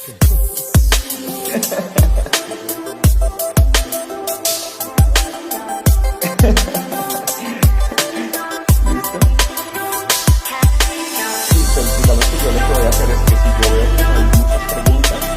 Sí, pues digamos que yo lo que voy a hacer es que si yo veo que no hay muchas preguntas,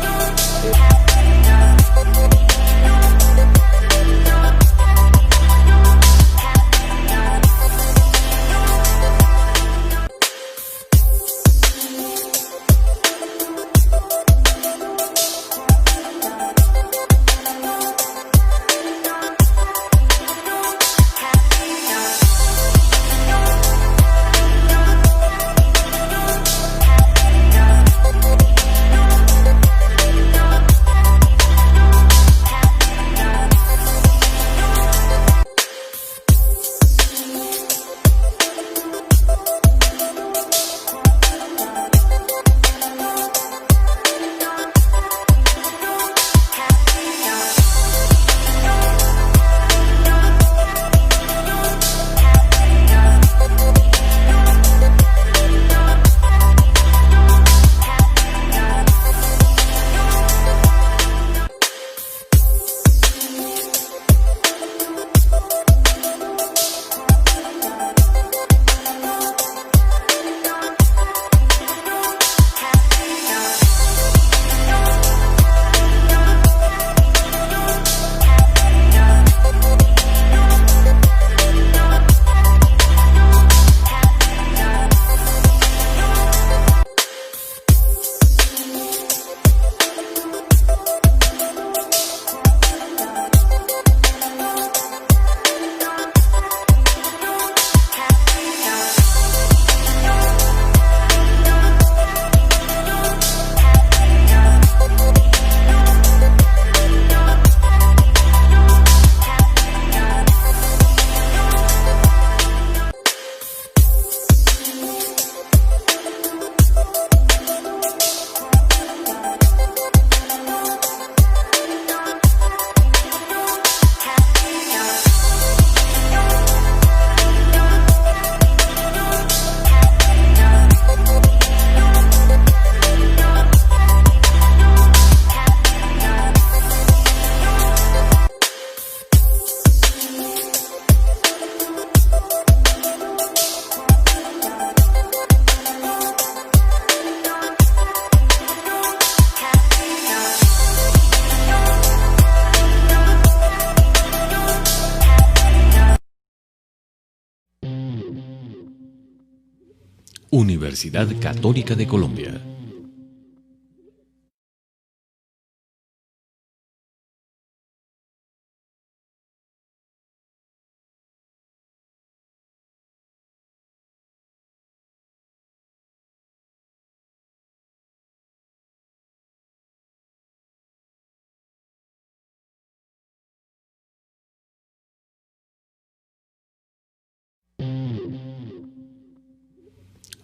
Universidad Católica de Colombia.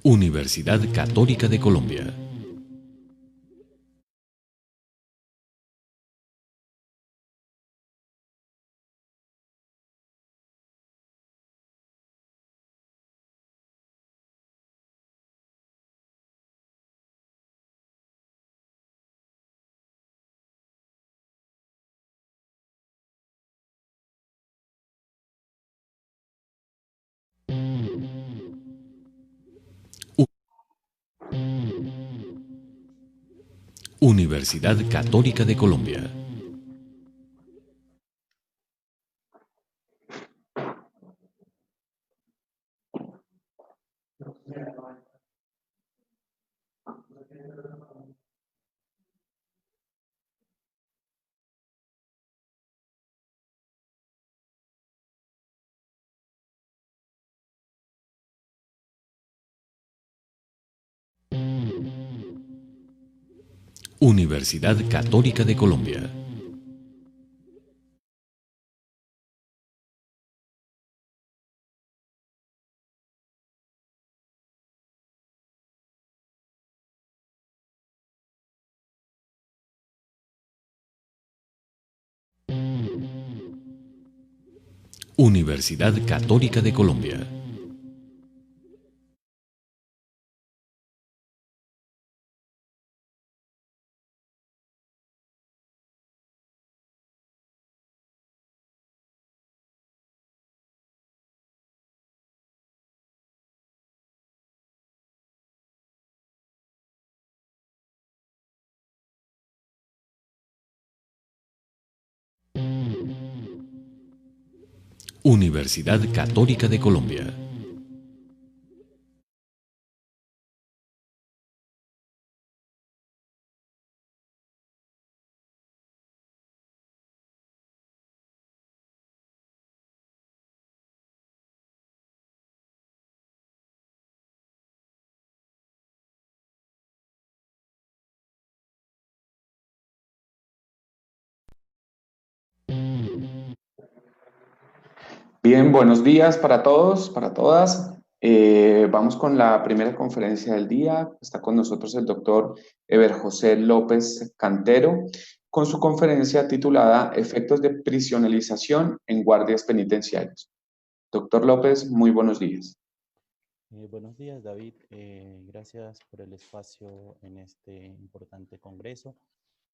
Universidad Católica de Colombia. Universidad Católica de Colombia. Universidad Católica de Colombia. Universidad Católica de Colombia. Universidad Católica de Colombia. Bien, buenos días para todos, para todas. Vamos con la primera conferencia del día. Está con nosotros el doctor Eber José López Cantero con su conferencia titulada Efectos de prisionalización en guardias penitenciarios. Doctor López, muy buenos días. Buenos días, David. Gracias por el espacio en este importante congreso,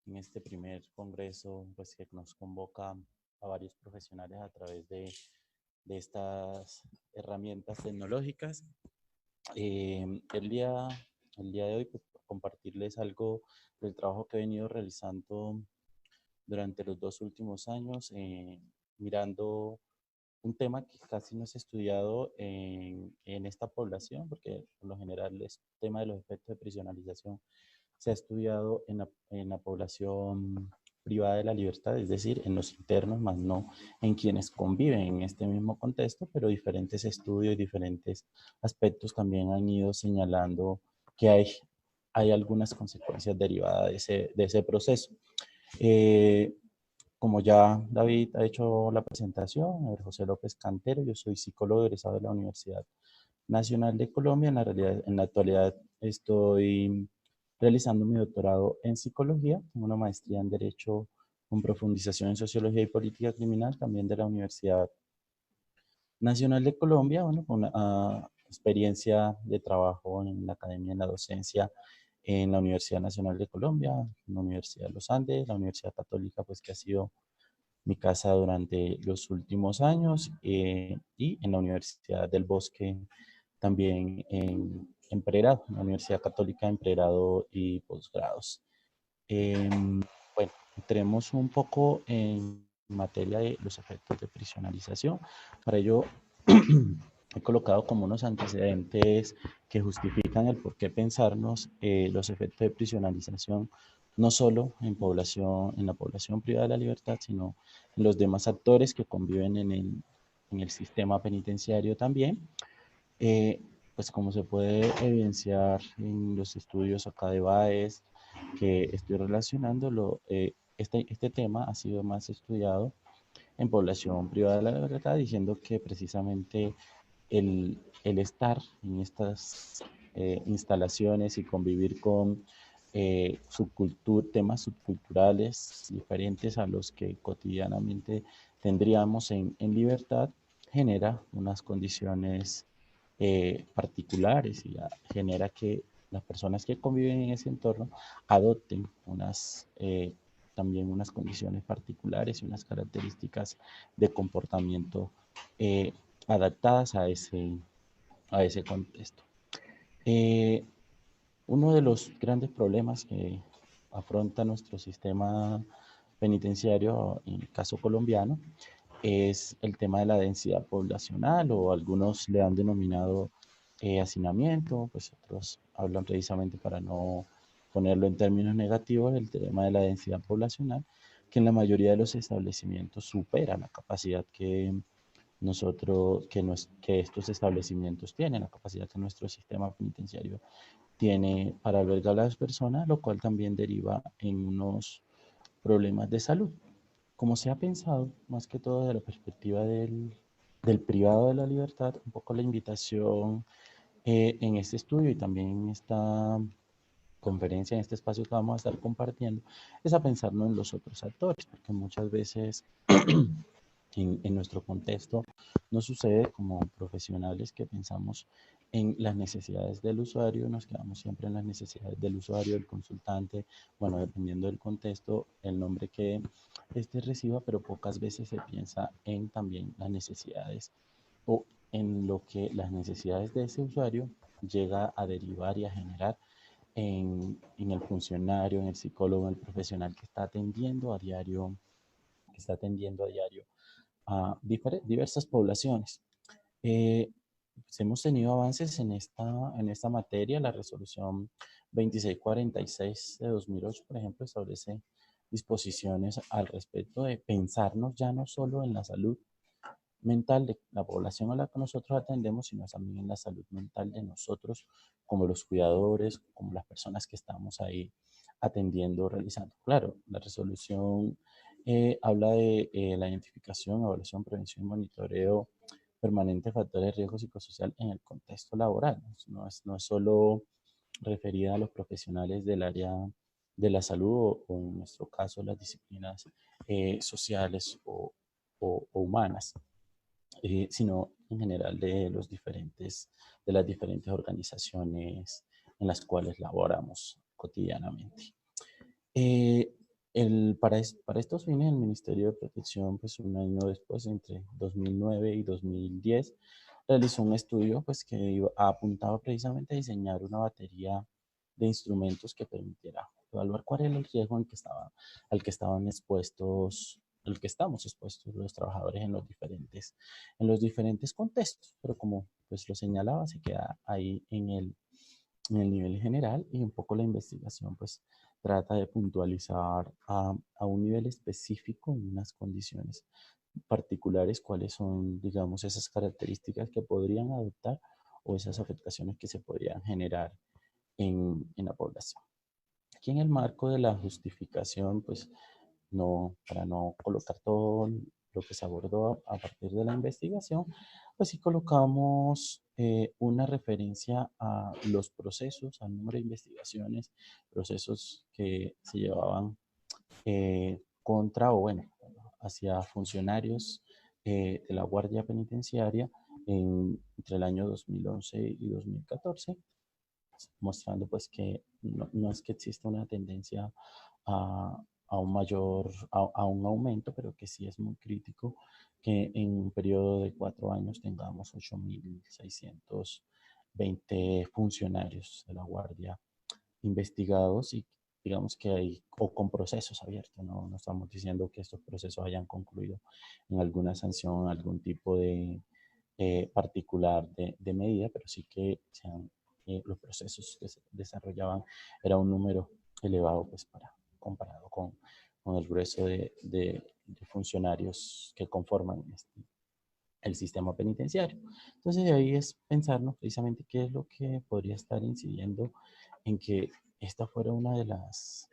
en este primer congreso pues, que nos convoca a varios profesionales a través de estas herramientas tecnológicas. El día de hoy, pues, compartirles algo del trabajo que he venido realizando durante los 2 últimos años, mirando un tema que casi no es estudiado en esta población, porque por lo general el tema de los efectos de prisionalización se ha estudiado en la población privada de la libertad, es decir, en los internos, más no en quienes conviven en este mismo contexto, pero diferentes estudios y diferentes aspectos también han ido señalando que hay algunas consecuencias derivadas de ese proceso. Eh, Como ya David ha hecho la presentación, José López Cantero, yo soy psicólogo egresado de la Universidad Nacional de Colombia. En la actualidad estoy realizando mi doctorado en psicología, tengo una maestría en Derecho con profundización en Sociología y Política Criminal, también de la Universidad Nacional de Colombia, bueno, con una experiencia de trabajo en la academia, en la docencia, en la Universidad Nacional de Colombia, en la Universidad de los Andes, la Universidad Católica, pues que ha sido mi casa durante los últimos años, y en la Universidad del Bosque también en pregrado, en la Universidad Católica en pregrado y posgrados. Bueno, entremos un poco en materia de los efectos de prisionalización. Para ello, he colocado como unos antecedentes que justifican el por qué pensarnos los efectos de prisionalización, no solo en la población privada de la libertad, sino en los demás actores que conviven en el sistema penitenciario también. Eh, pues como se puede evidenciar en los estudios acá de BAES que estoy relacionando, este tema ha sido más estudiado en población privada de la libertad, diciendo que precisamente el estar en estas instalaciones y convivir con temas subculturales diferentes a los que cotidianamente tendríamos en libertad, genera unas condiciones particulares y genera que las personas que conviven en ese entorno adopten también unas condiciones particulares y unas características de comportamiento adaptadas a ese contexto. Eh, Uno de los grandes problemas que afronta nuestro sistema penitenciario, en el caso colombiano, es el tema de la densidad poblacional, o algunos le han denominado hacinamiento, pues otros hablan precisamente, para no ponerlo en términos negativos, el tema de la densidad poblacional, que en la mayoría de los establecimientos supera la capacidad que estos establecimientos tienen, la capacidad que nuestro sistema penitenciario tiene para albergar a las personas, lo cual también deriva en unos problemas de salud. Como se ha pensado, más que todo desde la perspectiva del privado de la libertad, un poco la invitación en este estudio y también en esta conferencia, en este espacio que vamos a estar compartiendo, es a pensarnos en los otros actores, porque muchas veces en nuestro contexto nos sucede como profesionales que pensamos en las necesidades del usuario, nos quedamos siempre en las necesidades del usuario, del consultante, bueno, dependiendo del contexto, el nombre que este reciba, pero pocas veces se piensa en también las necesidades, o en lo que las necesidades de ese usuario llega a derivar y a generar en el funcionario, en el psicólogo, en el profesional que está atendiendo a diario a diversas poblaciones. Eh, pues hemos tenido avances en esta materia. La resolución 2646 de 2008, por ejemplo, establece disposiciones al respecto de pensarnos ya no solo en la salud mental de la población a la que nosotros atendemos, sino también en la salud mental de nosotros como los cuidadores, como las personas que estamos ahí atendiendo, realizando. Claro, la resolución habla de la identificación, evaluación, prevención y monitoreo permanente de factores de riesgo psicosocial en el contexto laboral. No es solo referida a los profesionales del área de la salud o en nuestro caso las disciplinas sociales o humanas, sino en general de de las diferentes organizaciones en las cuales laboramos cotidianamente. Eh, para estos fines, el Ministerio de Protección, pues un año después, entre 2009 y 2010, realizó un estudio pues, que apuntaba precisamente a diseñar una batería de instrumentos que permitiera evaluar cuál era el riesgo al que estaban expuestos, al que estamos expuestos los trabajadores en los diferentes contextos. Pero como pues, lo señalaba, se queda ahí en el nivel general y un poco la investigación pues trata de puntualizar a un nivel específico en unas condiciones particulares cuáles son, digamos, esas características que podrían adoptar o esas afectaciones que se podrían generar en la población. Aquí en el marco de la justificación, pues no, para no colocar todo lo que se abordó a partir de la investigación, pues sí colocamos una referencia a los procesos, al número de investigaciones, procesos que se llevaban contra o bueno, hacia funcionarios de la Guardia Penitenciaria entre el año 2011 y 2014, mostrando pues que no es que exista una tendencia a un a un aumento, pero que sí es muy crítico que en un periodo de 4 años tengamos 8.620 funcionarios de la Guardia investigados y digamos que hay, o con procesos abiertos, no estamos diciendo que estos procesos hayan concluido en alguna sanción, algún tipo de particular de medida, pero sí que los procesos que se desarrollaban era un número elevado pues para comparado con el grueso de funcionarios que conforman el sistema penitenciario. Entonces de ahí es pensarnos precisamente qué es lo que podría estar incidiendo en que esta fuera una de las,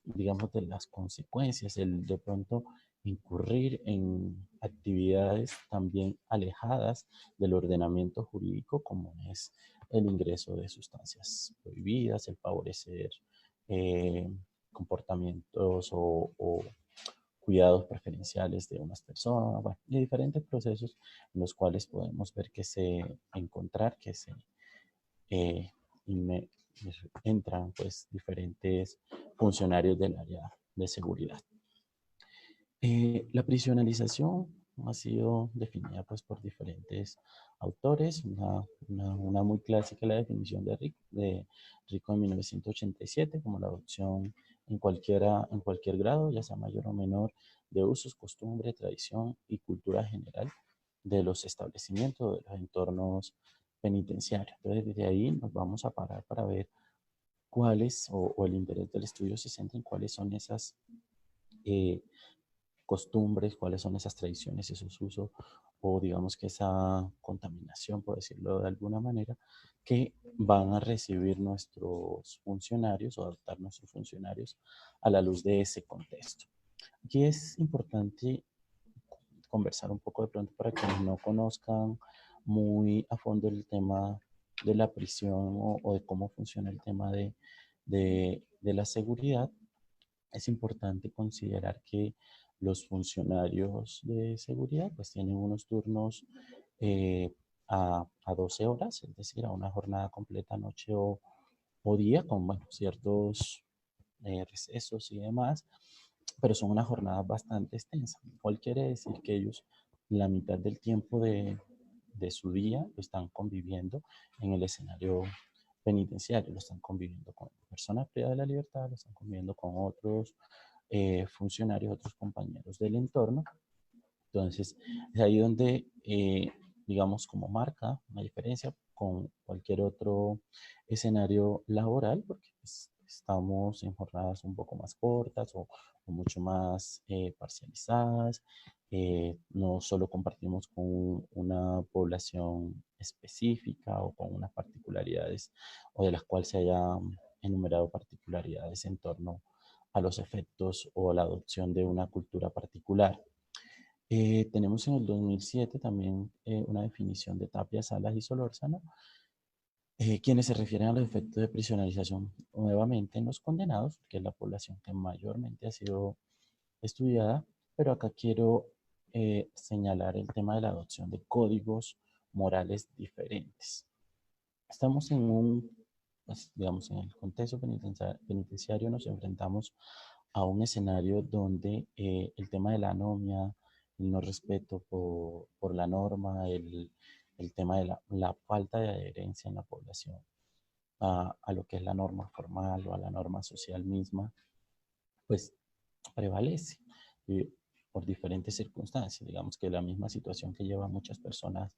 digamos, de las consecuencias, el de pronto incurrir en actividades también alejadas del ordenamiento jurídico, como es el ingreso de sustancias prohibidas, el favorecer eh, comportamientos o cuidados preferenciales de unas personas, bueno, y diferentes procesos en los cuales podemos ver que encontrar que eh, inme- entran pues diferentes funcionarios del área de seguridad. La prisionalización ha sido definida pues, por diferentes autores. Una muy clásica, la definición de Rico en 1987, como la adopción en cualquier grado, ya sea mayor o menor, de usos, costumbre, tradición y cultura general de los establecimientos, de los entornos penitenciarios. Entonces, desde ahí nos vamos a parar para ver cuáles, o el interés del estudio se centra en cuáles son esas eh, costumbres, cuáles son esas tradiciones, esos usos, o digamos que esa contaminación, por decirlo de alguna manera, que van a recibir nuestros funcionarios o adoptar nuestros funcionarios a la luz de ese contexto. Aquí es importante conversar un poco de pronto para quienes no conozcan muy a fondo el tema de la prisión o de cómo funciona el tema de la seguridad. Es importante considerar que los funcionarios de seguridad pues tienen unos turnos eh, a 12 horas, es decir, a una jornada completa noche o día con bueno, ciertos recesos y demás, pero son unas jornadas bastante extensas. Igual quiere decir que ellos la mitad del tiempo de su día lo están conviviendo en el escenario penitenciario, lo están conviviendo con personas privadas de la libertad, lo están conviviendo con otros funcionarios, otros compañeros del entorno, Entonces, es ahí donde, digamos, como marca una diferencia con cualquier otro escenario laboral, porque pues, estamos en jornadas un poco más cortas o mucho más parcializadas. No solo compartimos con una población específica o con unas particularidades o de las cuales se hayan enumerado particularidades en torno a los efectos o a la adopción de una cultura particular. Tenemos en el 2007 también una definición de Tapia, Salas y Solórzano, quienes se refieren a los efectos de prisionalización nuevamente en los condenados, que es la población que mayormente ha sido estudiada, pero acá quiero señalar el tema de la adopción de códigos morales diferentes. Estamos en pues, digamos, en el contexto penitenciario nos enfrentamos a un escenario donde el tema de la anomia, el no respeto por la norma, el tema de la falta de adherencia en la población a lo que es la norma formal o a la norma social misma, pues prevalece por diferentes circunstancias. Digamos que la misma situación que lleva a muchas personas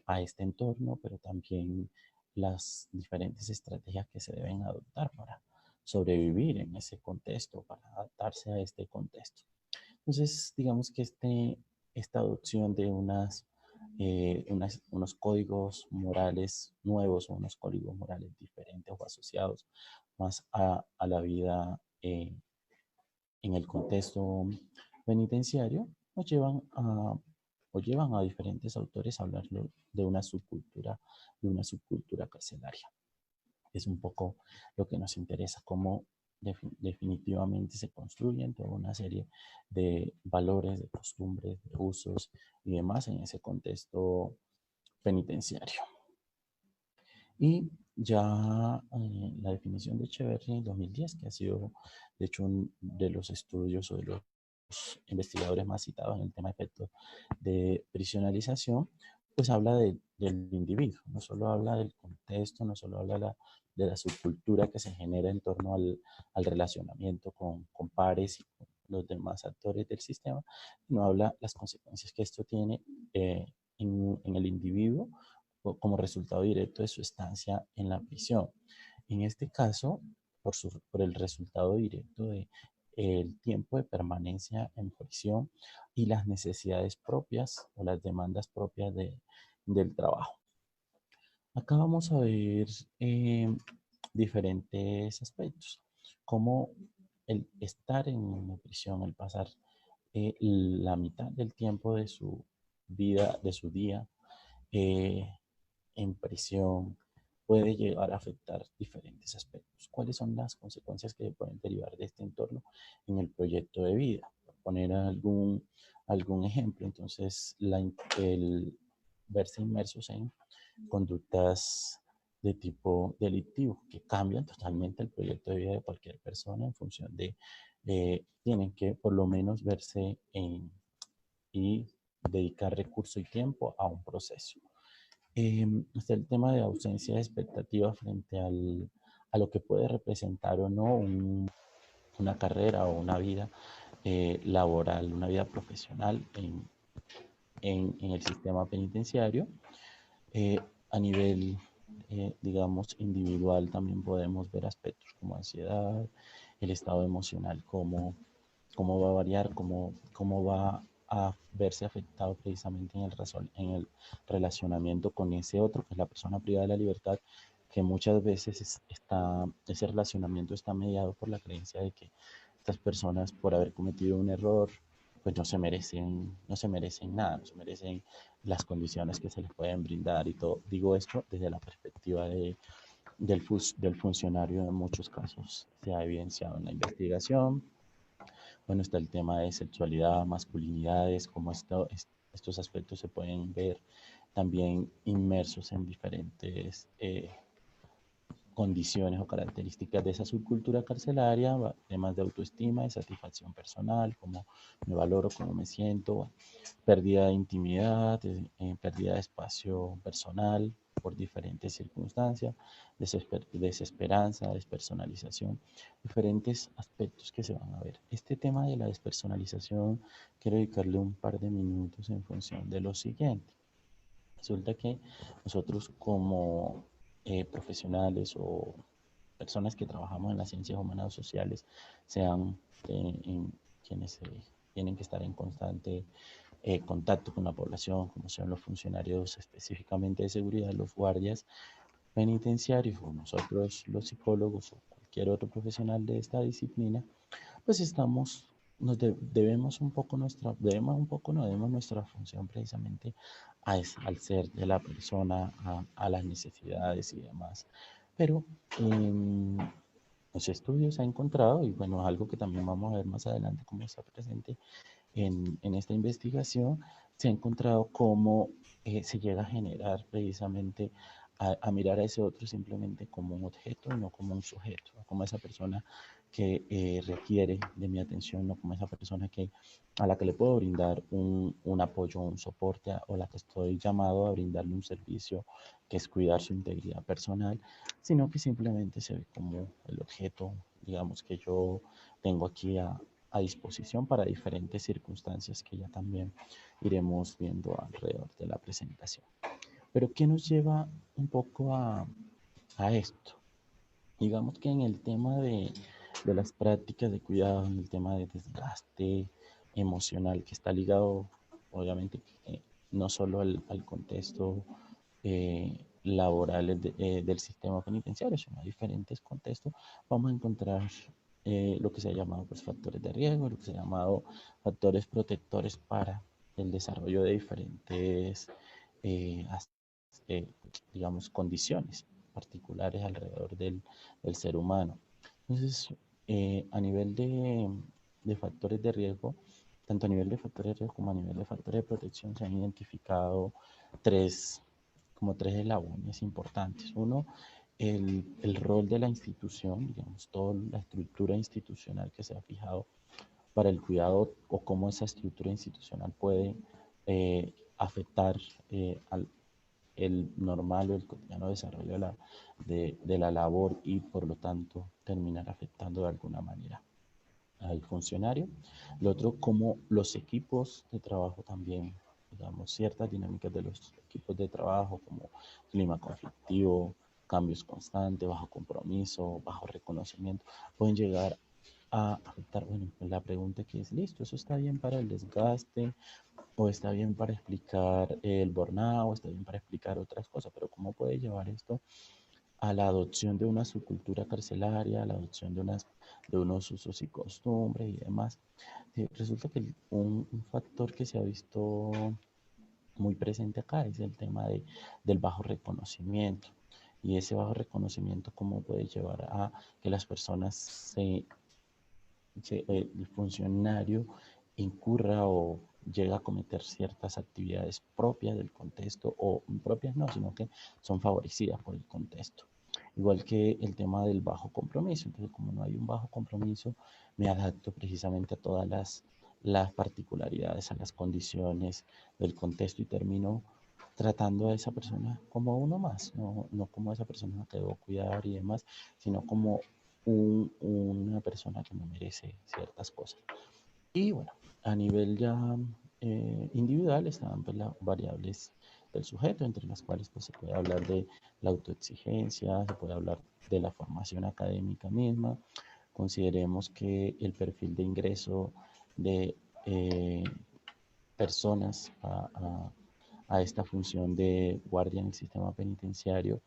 a este entorno, pero también las diferentes estrategias que se deben adoptar para sobrevivir en ese contexto, para adaptarse a este contexto. Entonces, digamos que esta adopción de unos códigos morales nuevos o unos códigos morales diferentes o asociados más a la vida en el contexto penitenciario, llevan a diferentes autores a hablar de una subcultura carcelaria. Es un poco lo que nos interesa, cómo definitivamente se construyen toda una serie de valores, de costumbres, de usos y demás en ese contexto penitenciario. Y ya la definición de Echeverry en 2010, que ha sido de hecho uno de los estudios o de los investigadores más citados en el tema de efectos de prisionalización, pues habla del individuo, no solo habla del contexto, no solo habla de la subcultura que se genera en torno al relacionamiento con pares y con los demás actores del sistema, sino habla las consecuencias que esto tiene en el individuo como resultado directo de su estancia en la prisión. En este caso, por el resultado directo de el tiempo de permanencia en prisión y las necesidades propias o las demandas propias del trabajo. Acá vamos a ver diferentes aspectos, como el estar en una prisión, el pasar la mitad del tiempo de su vida, de su día, eh, en prisión puede llegar a afectar diferentes aspectos. ¿Cuáles son las consecuencias que pueden derivar de este entorno en el proyecto de vida? Por poner algún ejemplo, entonces el verse inmersos en conductas de tipo delictivo que cambian totalmente el proyecto de vida de cualquier persona en función de, tienen que por lo menos verse y dedicar recursos y tiempo a un proceso. Está el tema de ausencia de expectativa frente a lo que puede representar o no una carrera o una vida laboral, una vida profesional en el sistema penitenciario. A nivel, digamos, individual también podemos ver aspectos como ansiedad, el estado emocional, cómo va a variar, cómo va a verse afectado precisamente en el relacionamiento con ese otro, que es la persona privada de la libertad, que muchas veces ese relacionamiento está mediado por la creencia de que estas personas, por haber cometido un error, pues no se merecen nada, no se merecen las condiciones que se les pueden brindar y todo. Digo esto desde la perspectiva del funcionario. En muchos casos se ha evidenciado en la investigación. Bueno, está el tema de sexualidad, masculinidades, cómo estos aspectos se pueden ver también inmersos en diferentes condiciones o características de esa subcultura carcelaria, temas de autoestima, de satisfacción personal, cómo me valoro, cómo me siento, pérdida de intimidad, pérdida de espacio personal por diferentes circunstancias, desesperanza, despersonalización, diferentes aspectos que se van a ver. Este tema de la despersonalización quiero dedicarle un par de minutos en función de lo siguiente. Resulta que nosotros como profesionales o personas que trabajamos en las ciencias humanas o sociales, sean quienes tienen que estar en constante contacto con la población, como son los funcionarios específicamente de seguridad, los guardias penitenciarios o nosotros los psicólogos o cualquier otro profesional de esta disciplina, pues debemos un poco no, debemos nuestra función precisamente al ser de la persona, a las necesidades y demás. Pero en los estudios se ha encontrado, y bueno, algo que también vamos a ver más adelante cómo está presente en esta investigación, se ha encontrado cómo se llega a generar precisamente a mirar a ese otro simplemente como un objeto y no como un sujeto, ¿no? Como esa persona que requiere de mi atención, no como esa persona a la que le puedo brindar un apoyo, un soporte, o la que estoy llamado a brindarle un servicio que es cuidar su integridad personal, sino que simplemente se ve como el objeto, digamos, que yo tengo aquí a disposición para diferentes circunstancias que ya también iremos viendo alrededor de la presentación. Pero ¿qué nos lleva un poco a esto? Digamos que en el tema de las prácticas de cuidado, en el tema de desgaste emocional que está ligado, obviamente, no solo al contexto laboral del sistema penitenciario, sino a diferentes contextos, vamos a encontrar lo que se ha llamado pues, factores de riesgo, lo que se ha llamado factores protectores para el desarrollo de diferentes, eh, eh, digamos, condiciones particulares alrededor del ser humano. Entonces, a nivel de factores de riesgo, tanto a nivel de factores de riesgo como a nivel de factores de protección, se han identificado tres, como tres eslabones importantes. Uno, el rol de la institución, digamos, toda la estructura institucional que se ha fijado para el cuidado o cómo esa estructura institucional puede afectar al el normal o el cotidiano desarrollo de la labor y por lo tanto terminar afectando de alguna manera al funcionario. Lo otro, como los equipos de trabajo también, digamos, ciertas dinámicas de los equipos de trabajo, como clima conflictivo, cambios constantes, bajo compromiso, bajo reconocimiento, pueden llegar a afectar. Bueno, pues la pregunta que es, listo, eso está bien para el desgaste, o está bien para explicar el burnout, o está bien para explicar otras cosas, pero ¿cómo puede llevar esto a la adopción de una subcultura carcelaria, a la adopción de unos usos y costumbres y demás? Resulta que un factor que se ha visto muy presente acá es el tema del bajo reconocimiento. Y ese bajo reconocimiento, ¿cómo puede llevar a que las personas el funcionario incurra o llega a cometer ciertas actividades propias del contexto, o propias no, sino que son favorecidas por el contexto? Igual que el tema del bajo compromiso. Entonces, como no hay un bajo compromiso, me adapto precisamente a todas las particularidades, a las condiciones del contexto, y termino tratando a esa persona como uno más, no como esa persona que debo cuidar y demás, sino como una persona que no merece ciertas cosas. Y bueno, a nivel ya individual están pues, las variables del sujeto, entre las cuales pues, se puede hablar de la autoexigencia, se puede hablar de la formación académica misma. Consideremos que el perfil de ingreso de personas a esta función de guardia en el sistema penitenciario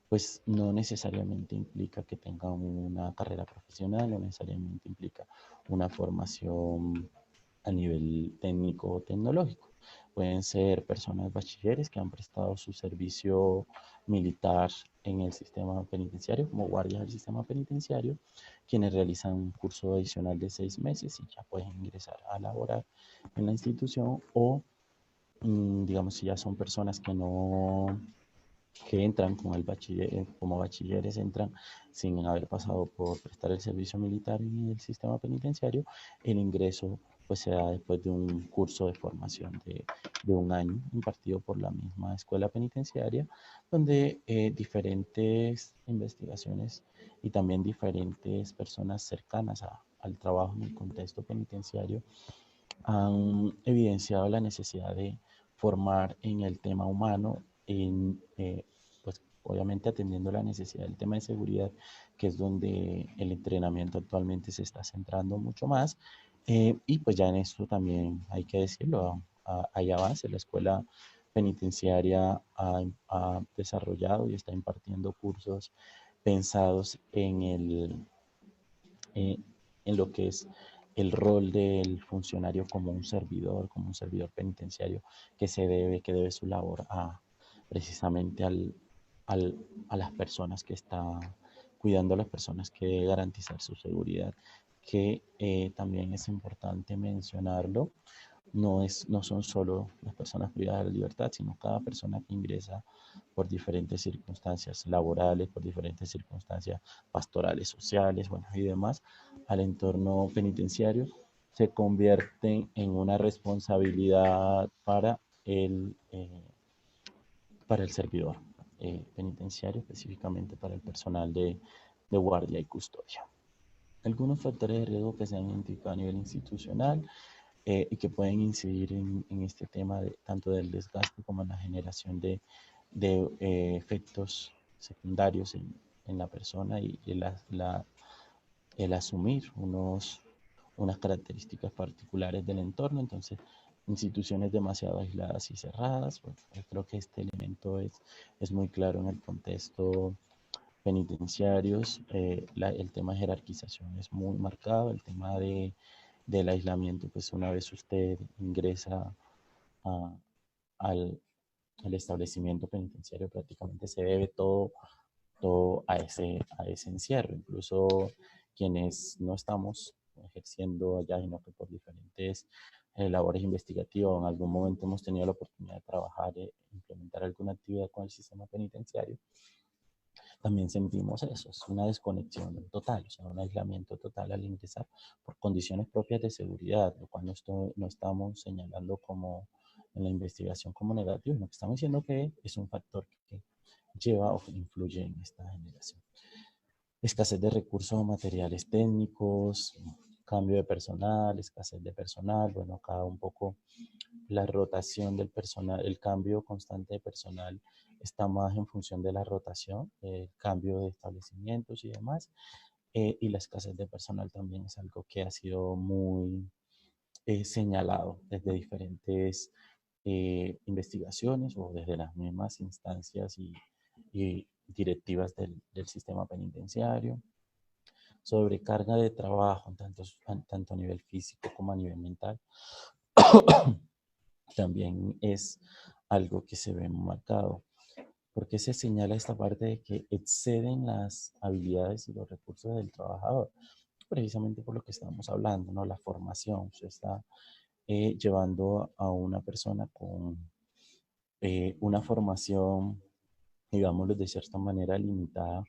pues no necesariamente implica que tenga una carrera profesional, no necesariamente implica una formación a nivel técnico o tecnológico. Pueden ser personas bachilleres que han prestado su servicio militar en el sistema penitenciario, como guardias del sistema penitenciario, quienes realizan un curso adicional de 6 meses y ya pueden ingresar a laborar en la institución, o digamos si ya son personas que no que entran con el bachiller, como bachilleres, entran sin haber pasado por prestar el servicio militar en el sistema penitenciario. El ingreso pues se da después de un curso de formación de un año impartido por la misma escuela penitenciaria, donde diferentes investigaciones y también diferentes personas cercanas al trabajo en el contexto penitenciario han evidenciado la necesidad de formar en el tema humano, pues obviamente atendiendo la necesidad del tema de seguridad, que es donde el entrenamiento actualmente se está centrando mucho más. Y pues ya en esto también hay que decirlo, hay avance. La escuela penitenciaria ha desarrollado y está impartiendo cursos pensados eh, en lo que es el rol del funcionario como un servidor penitenciario que debe su labor precisamente a las personas que está cuidando a las personas, que debe garantizar su seguridad, que también es importante mencionarlo, no son solo las personas privadas de la libertad, sino cada persona que ingresa por diferentes circunstancias laborales, por diferentes circunstancias pastorales, sociales, bueno, y demás, al entorno penitenciario, se convierten en una responsabilidad para el servidor penitenciario, específicamente para el personal de guardia y custodia. Algunos factores de riesgo que se han identificado a nivel institucional y que pueden incidir en este tema tanto del desgaste como en la generación de efectos secundarios en la persona y el asumir unas características particulares del entorno. Entonces, instituciones demasiado aisladas y cerradas, bueno, yo creo que este elemento es muy claro en el contexto penitenciarios, el tema de jerarquización es muy marcado, el tema del aislamiento, pues una vez usted ingresa a- al, al establecimiento penitenciario, prácticamente se debe todo a ese encierro. Incluso quienes no estamos ejerciendo allá, sino que por diferentes labores investigativas o en algún momento hemos tenido la oportunidad de trabajar e implementar alguna actividad con el sistema penitenciario, también sentimos eso, es una desconexión total, o sea, un aislamiento total al ingresar por condiciones propias de seguridad, lo cual no estamos señalando como en la investigación como negativo, sino que estamos diciendo que es un factor que lleva o que influye en esta generación. Escasez de recursos materiales técnicos, cambio de personal, escasez de personal, bueno, acá un poco la rotación del personal, el cambio constante de personal está más en función de la rotación, el cambio de establecimientos y demás, y la escasez de personal también es algo que ha sido muy señalado desde diferentes investigaciones o desde las mismas instancias y directivas del sistema penitenciario. Sobrecarga de trabajo, tanto a nivel físico como a nivel mental, también es algo que se ve marcado, porque se señala esta parte de que exceden las habilidades y los recursos del trabajador, precisamente por lo que estamos hablando, ¿no? La formación, se está llevando a una persona con una formación, digámoslo de cierta manera, limitada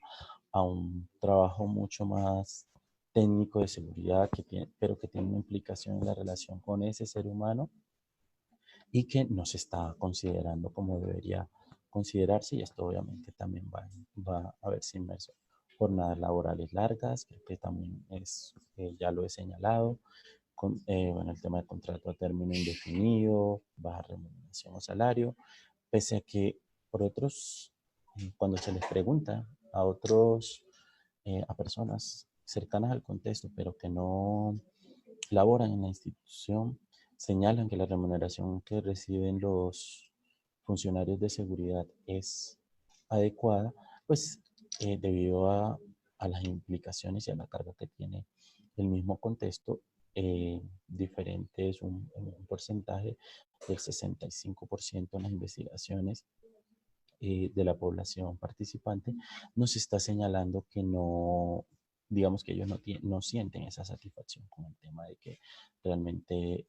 a un trabajo mucho más técnico de seguridad, pero que tiene una implicación en la relación con ese ser humano y que no se está considerando como debería considerarse, y esto obviamente también va a verse inmerso. Jornadas laborales largas, creo que también ya lo he señalado, bueno, el tema de contrato a término indefinido, baja remuneración o salario, pese a que por otros, cuando se les pregunta a otros, a personas cercanas al contexto, pero que no laboran en la institución, señalan que la remuneración que reciben los funcionarios de seguridad es adecuada, pues debido a las implicaciones y a la carga que tiene el mismo contexto, diferentes, un porcentaje del 65% en las investigaciones de la población participante, nos está señalando que no, digamos que ellos no sienten esa satisfacción con el tema de que realmente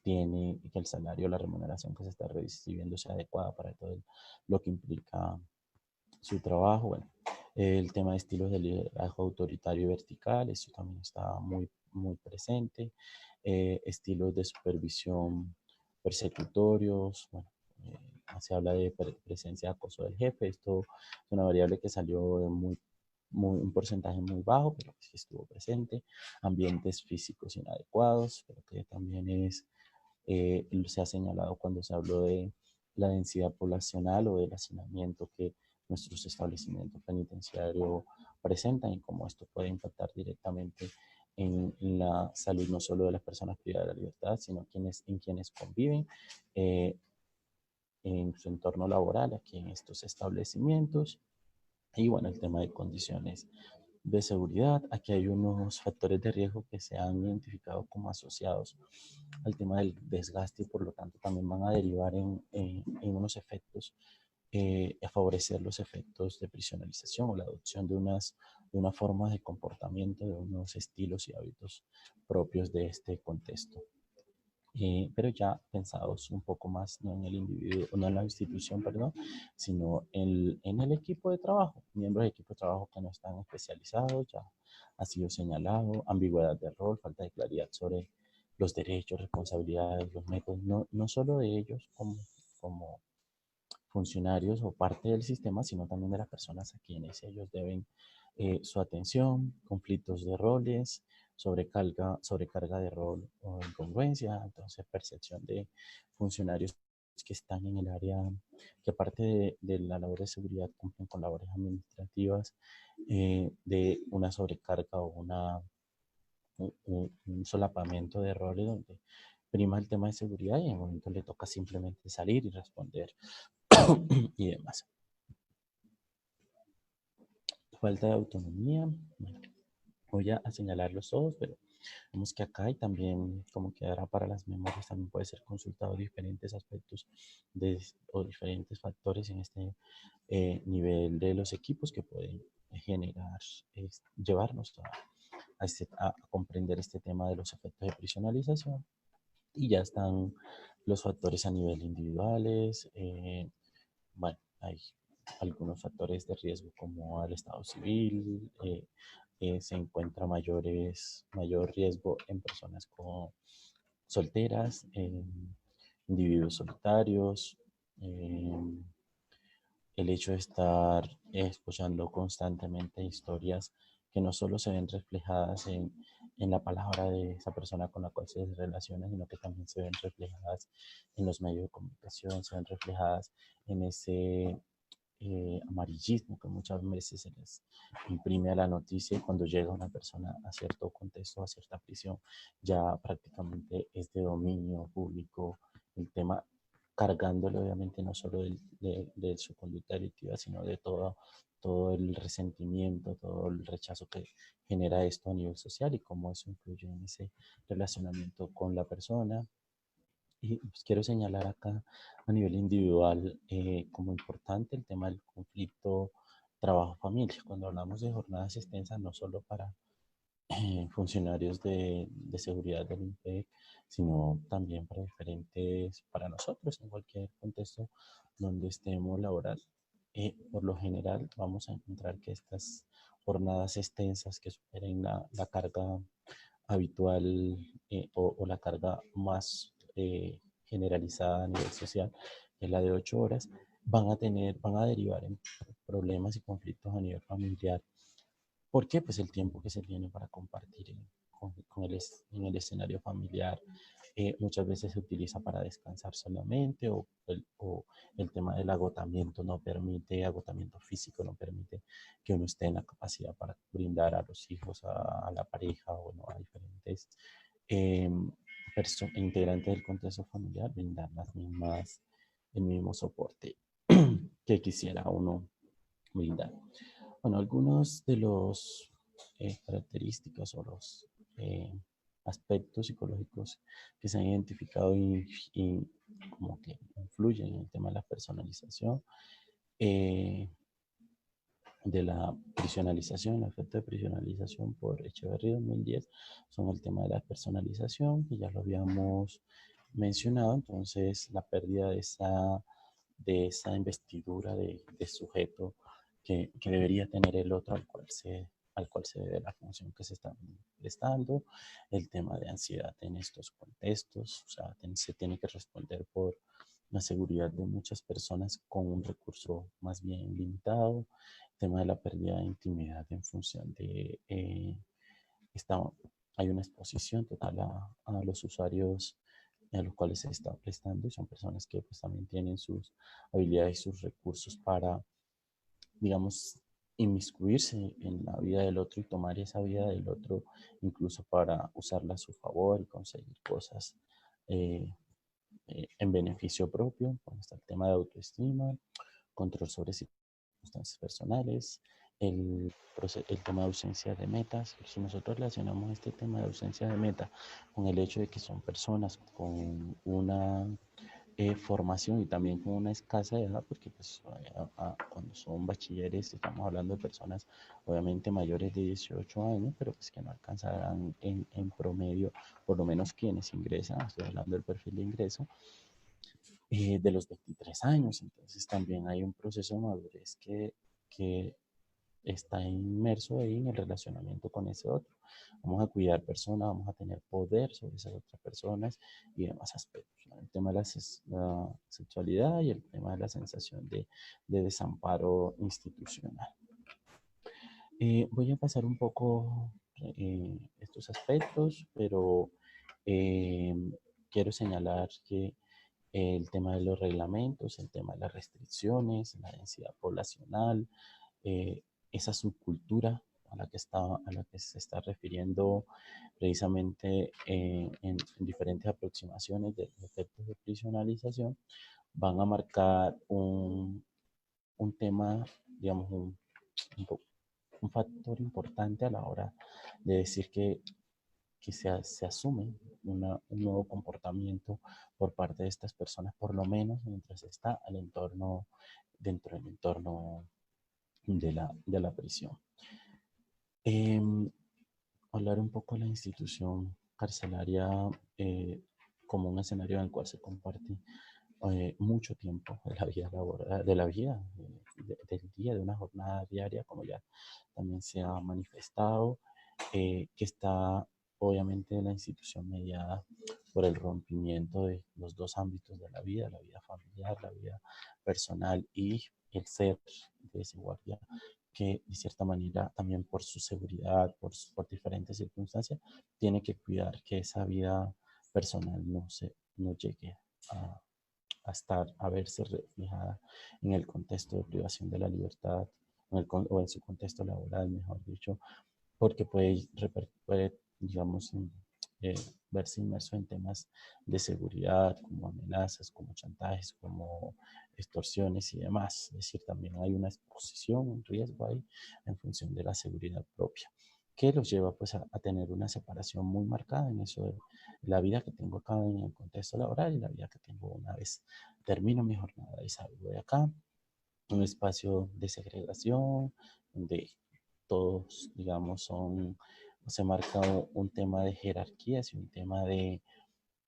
tiene y que el salario, la remuneración que se está recibiendo sea adecuada para todo lo que implica su trabajo. Bueno, el tema de estilos de liderazgo autoritario y vertical, eso también está muy presente. Estilos de supervisión persecutorios, bueno, se habla de presencia de acoso del jefe. Esto es una variable que salió en un porcentaje muy bajo, pero que sí estuvo presente. Ambientes físicos inadecuados, pero que también se ha señalado cuando se habló de la densidad poblacional o del hacinamiento que nuestros establecimientos penitenciarios presentan y cómo esto puede impactar directamente en la salud no solo de las personas privadas de la libertad, sino en quienes conviven eh, en su entorno laboral aquí en estos establecimientos. Y bueno, el tema de condiciones de seguridad. Aquí hay unos factores de riesgo que se han identificado como asociados al tema del desgaste y por lo tanto también van a derivar en unos efectos, a favorecer los efectos de prisionalización o la adopción de una forma de comportamiento, de unos estilos y hábitos propios de este contexto. Pero ya pensados un poco más no en el individuo, no en la institución, perdón, sino en el equipo de trabajo, miembros de equipo de trabajo que no están especializados, ya ha sido señalado, ambigüedad de rol, falta de claridad sobre los derechos, responsabilidades, los métodos, no solo de ellos como funcionarios o parte del sistema, sino también de las personas a quienes ellos deben su atención, conflictos de roles, sobrecarga de rol o incongruencia, entonces percepción de funcionarios que están en el área, que aparte de la labor de seguridad cumplen con labores administrativas, de una sobrecarga o un solapamiento de roles donde prima el tema de seguridad y en el momento le toca simplemente salir y responder y demás. Falta de autonomía. Bueno, voy a señalarlos todos, pero vemos que acá y también como quedará para las memorias, también puede ser consultado diferentes aspectos o diferentes factores en este nivel de los equipos que pueden generar, llevarnos a comprender este tema de los efectos de prisionalización. Y ya están los factores a nivel individuales. Bueno, hay algunos factores de riesgo como el estado civil, se encuentra mayor riesgo en personas solteras, en individuos solitarios, el hecho de estar escuchando constantemente historias que no solo se ven reflejadas en la palabra de esa persona con la cual se relaciona, sino que también se ven reflejadas en los medios de comunicación, se ven reflejadas en ese amarillismo que muchas veces se les imprime a la noticia y cuando llega una persona a cierto contexto, a cierta prisión, ya prácticamente es de dominio público el tema, cargándole obviamente no solo de su conducta delictiva, sino de todo el resentimiento, todo el rechazo que genera esto a nivel social y cómo eso influye en ese relacionamiento con la persona. Y pues, quiero señalar acá a nivel individual como importante el tema del conflicto trabajo-familia. Cuando hablamos de jornadas extensas, no solo para funcionarios de seguridad del INPEC, sino también para para nosotros en cualquier contexto donde estemos laboral. Por lo general vamos a encontrar que estas jornadas extensas que superen la carga habitual o la carga más generalizada a nivel social, que es la de 8 horas, van a derivar en problemas y conflictos a nivel familiar. ¿Por qué? Pues el tiempo que se tiene para compartir en el escenario familiar muchas veces se utiliza para descansar solamente o el tema del agotamiento no permite, agotamiento físico no permite que uno esté en la capacidad para brindar a los hijos, a la pareja o bueno, a diferentes eh, integrantes del contexto familiar, brindar el mismo soporte que quisiera uno brindar. Bueno, algunos de los características o los eh, aspectos psicológicos que se han identificado y como que influyen en el tema de la personalización, eh, de la prisionalización, el efecto de prisionalización por Echeverry 2010, son el tema de la personalización, que ya lo habíamos mencionado, entonces la pérdida de esa investidura de sujeto que debería tener el otro al cual se debe la función que se está prestando, el tema de ansiedad en estos contextos, o sea, se tiene que responder por la seguridad de muchas personas con un recurso más bien limitado, el tema de la pérdida de intimidad en función de esta, hay una exposición total a los usuarios a los cuales se está prestando y son personas que pues también tienen sus habilidades y sus recursos para, digamos, inmiscuirse en la vida del otro y tomar esa vida del otro incluso para usarla a su favor y conseguir cosas eh, en beneficio propio. Bueno, está el tema de autoestima, control sobre circunstancias personales, el tema de ausencia de metas. Si nosotros relacionamos este tema de ausencia de meta con el hecho de que son personas con una formación y también con una escasa edad, porque pues, cuando son bachilleres estamos hablando de personas obviamente mayores de 18 años, pero pues que no alcanzarán en promedio, por lo menos quienes ingresan, estoy hablando del perfil de ingreso, de los 23 años. Entonces también hay un proceso de madurez que está inmerso ahí en el relacionamiento con ese otro. Vamos a cuidar personas, vamos a tener poder sobre esas otras personas y demás aspectos, ¿no? El tema de la sexualidad y el tema de la sensación de desamparo institucional. Voy a pasar un poco estos aspectos, pero eh, quiero señalar que el tema de los reglamentos, el tema de las restricciones, la densidad poblacional, eh, esa subcultura a la que se está refiriendo precisamente en diferentes aproximaciones de efectos de prisionalización, van a marcar un tema, digamos, un, un factor importante a la hora de decir que se asume un nuevo comportamiento por parte de estas personas, por lo menos mientras está al entorno, dentro del entorno de la prisión. Eh, Hablar un poco de la institución carcelaria como un escenario en el cual se comparte mucho tiempo de la vida laboral, de la vida, del día, de una jornada diaria, como ya también se ha manifestado, que está obviamente la institución mediada por el rompimiento de los dos ámbitos de la vida familiar, la vida personal y el ser de ese guardia que de cierta manera también por su seguridad, por diferentes circunstancias, tiene que cuidar que esa vida personal no llegue a, a verse reflejada en el contexto de privación de la libertad o en su contexto laboral, mejor dicho, porque puede digamos, eh, verse inmerso en temas de seguridad, como amenazas, como chantajes, como extorsiones y demás. Es decir, también hay una exposición, un riesgo ahí en función de la seguridad propia, que los lleva pues a tener una separación muy marcada en eso de la vida que tengo acá en el contexto laboral y la vida que tengo una vez termino mi jornada y salgo de acá, un espacio de segregación, donde todos, digamos, se marca un tema de jerarquías y un tema de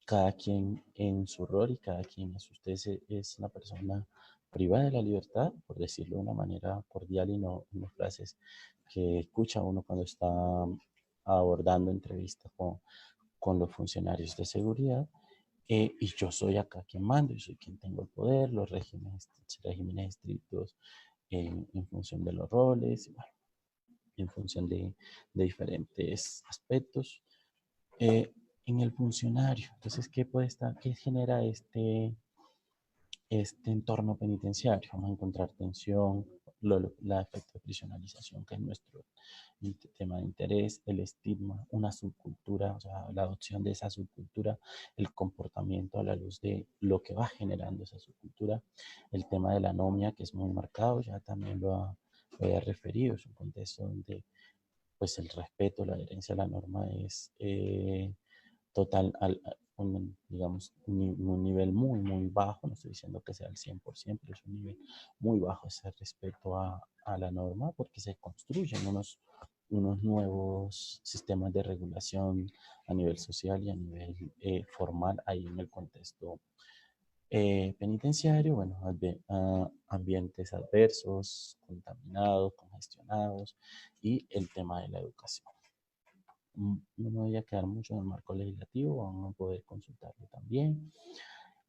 cada quien en su rol y cada quien es una persona privada de la libertad, por decirlo de una manera cordial y no frases que escucha uno cuando está abordando entrevistas con los funcionarios de seguridad. Y yo soy acá quien mando, yo soy quien tengo el poder, los regímenes estrictos en función de los roles, y bueno, en función de diferentes aspectos. Eh, en el funcionario, entonces, ¿qué puede estar, qué genera este entorno penitenciario? Vamos a encontrar tensión, la efecto de prisionalización, que es nuestro tema de interés, el estigma, una subcultura, o sea, la adopción de esa subcultura, el comportamiento a la luz de lo que va generando esa subcultura, el tema de la anomia, que es muy marcado, ya también lo he referido, es un contexto donde pues el respeto, la adherencia a la norma es total, digamos, un nivel muy bajo, no estoy diciendo que sea el 100%, pero es un nivel muy bajo ese respeto a la norma porque se construyen unos nuevos sistemas de regulación a nivel social y a nivel formal ahí en el contexto penitenciario, bueno, ambientes adversos, contaminados, congestionados y el tema de la educación. No me voy a quedar mucho en el marco legislativo, van a poder consultarlo también.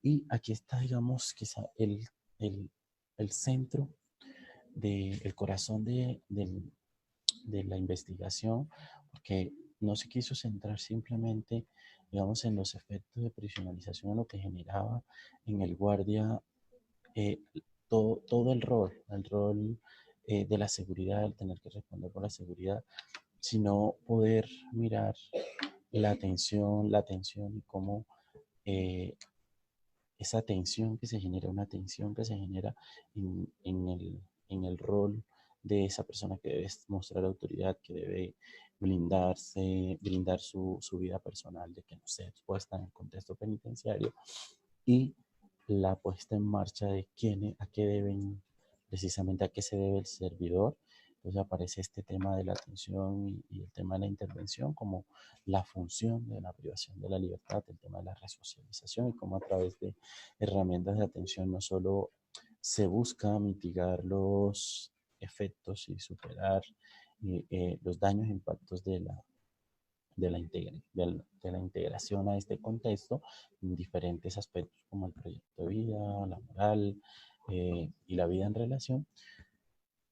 Y aquí está, digamos, quizá el, el centro, el corazón de la investigación, porque no se quiso centrar simplemente, digamos, en los efectos de prisionalización, en lo que generaba en el guardia eh, todo el rol de la seguridad, el tener que responder por la seguridad, sino poder mirar la atención y cómo eh, esa tensión que se genera, una tensión que se genera en el rol de esa persona que debe mostrar autoridad, que debe brindar su vida personal, de que no sea expuesta en el contexto penitenciario, y la puesta en marcha de a qué deben, precisamente a qué se debe el servidor. Entonces aparece este tema de la atención y el tema de la intervención como la función de la privación de la libertad, el tema de la resocialización y cómo a través de herramientas de atención no solo se busca mitigar los efectos y superar los daños e impactos de la integración a este contexto en diferentes aspectos como el proyecto de vida, la moral y la vida en relación,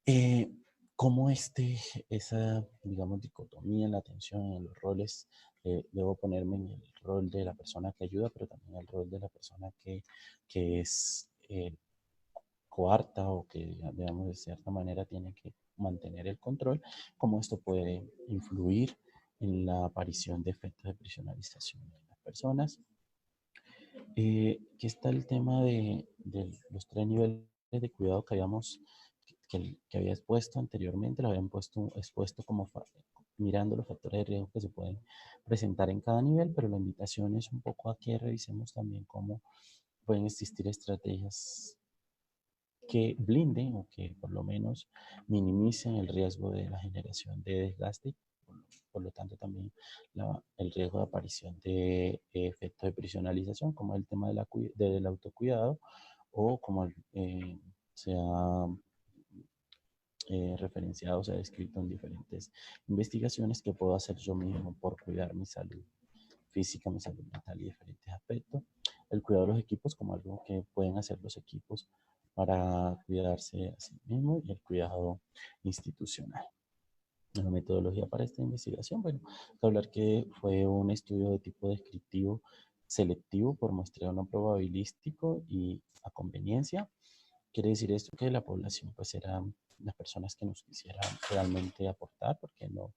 eh, cómo esa, digamos, dicotomía en la atención, en los roles, debo ponerme en el rol de la persona que ayuda, pero también el rol de la persona que es coarta o que, digamos, de cierta manera tiene que mantener el control, cómo esto puede influir en la aparición de efectos de prisionalización en las personas. Aquí está el tema de los tres niveles de cuidado que que había expuesto anteriormente, lo habían expuesto como mirando los factores de riesgo que se pueden presentar en cada nivel, pero la invitación es un poco a que revisemos también cómo pueden existir estrategias que blinden o que por lo menos minimicen el riesgo de la generación de desgaste, por lo tanto también el riesgo de aparición de efectos de prisionalización, como el tema del autocuidado o como se ha referenciado, se ha descrito en diferentes investigaciones que puedo hacer yo mismo por cuidar mi salud física, mi salud mental y diferentes aspectos. El cuidado de los equipos como algo que pueden hacer los equipos para cuidarse a sí mismo y el cuidado institucional. La metodología para esta investigación, bueno, hablar que fue un estudio de tipo descriptivo selectivo por muestreo no probabilístico y a conveniencia. Quiere decir esto que la población pues eran las personas que nos quisieran realmente aportar, porque no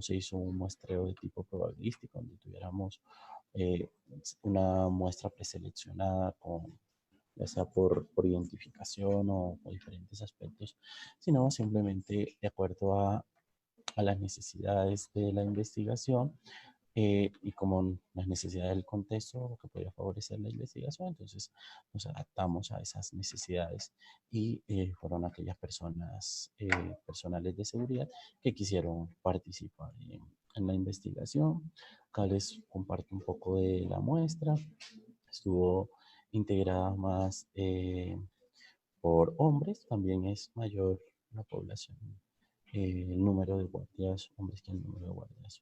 se hizo un muestreo de tipo probabilístico, donde tuviéramos una muestra preseleccionada con, ya sea por identificación o diferentes aspectos, sino simplemente de acuerdo a las necesidades de la investigación y como las necesidades del contexto que podría favorecer la investigación, entonces nos adaptamos a esas necesidades y fueron aquellas personas personales de seguridad que quisieron participar en la investigación. Acá les comparto un poco de la muestra. Estuvo integrada más por hombres, también es mayor la población, el número de guardias hombres que el número de guardias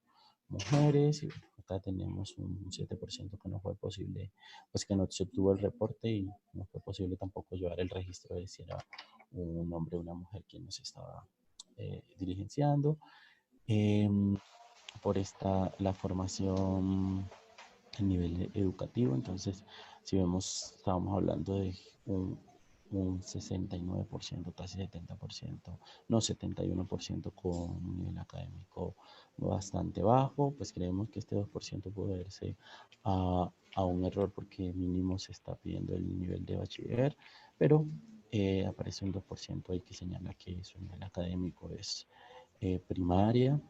mujeres. Y bueno, acá tenemos un 7% que no fue posible, pues que no se obtuvo el reporte y no fue posible tampoco llevar el registro de si era un hombre o una mujer quien nos estaba diligenciando. Eh, la formación a nivel educativo. Entonces, si vemos, estábamos hablando de un 69%, casi 70%, no 71% con un nivel académico bastante bajo, pues creemos que este 2% puede verse a un error porque mínimo se está pidiendo el nivel de bachiller, pero aparece un 2% ahí que señala que su nivel académico es primaria.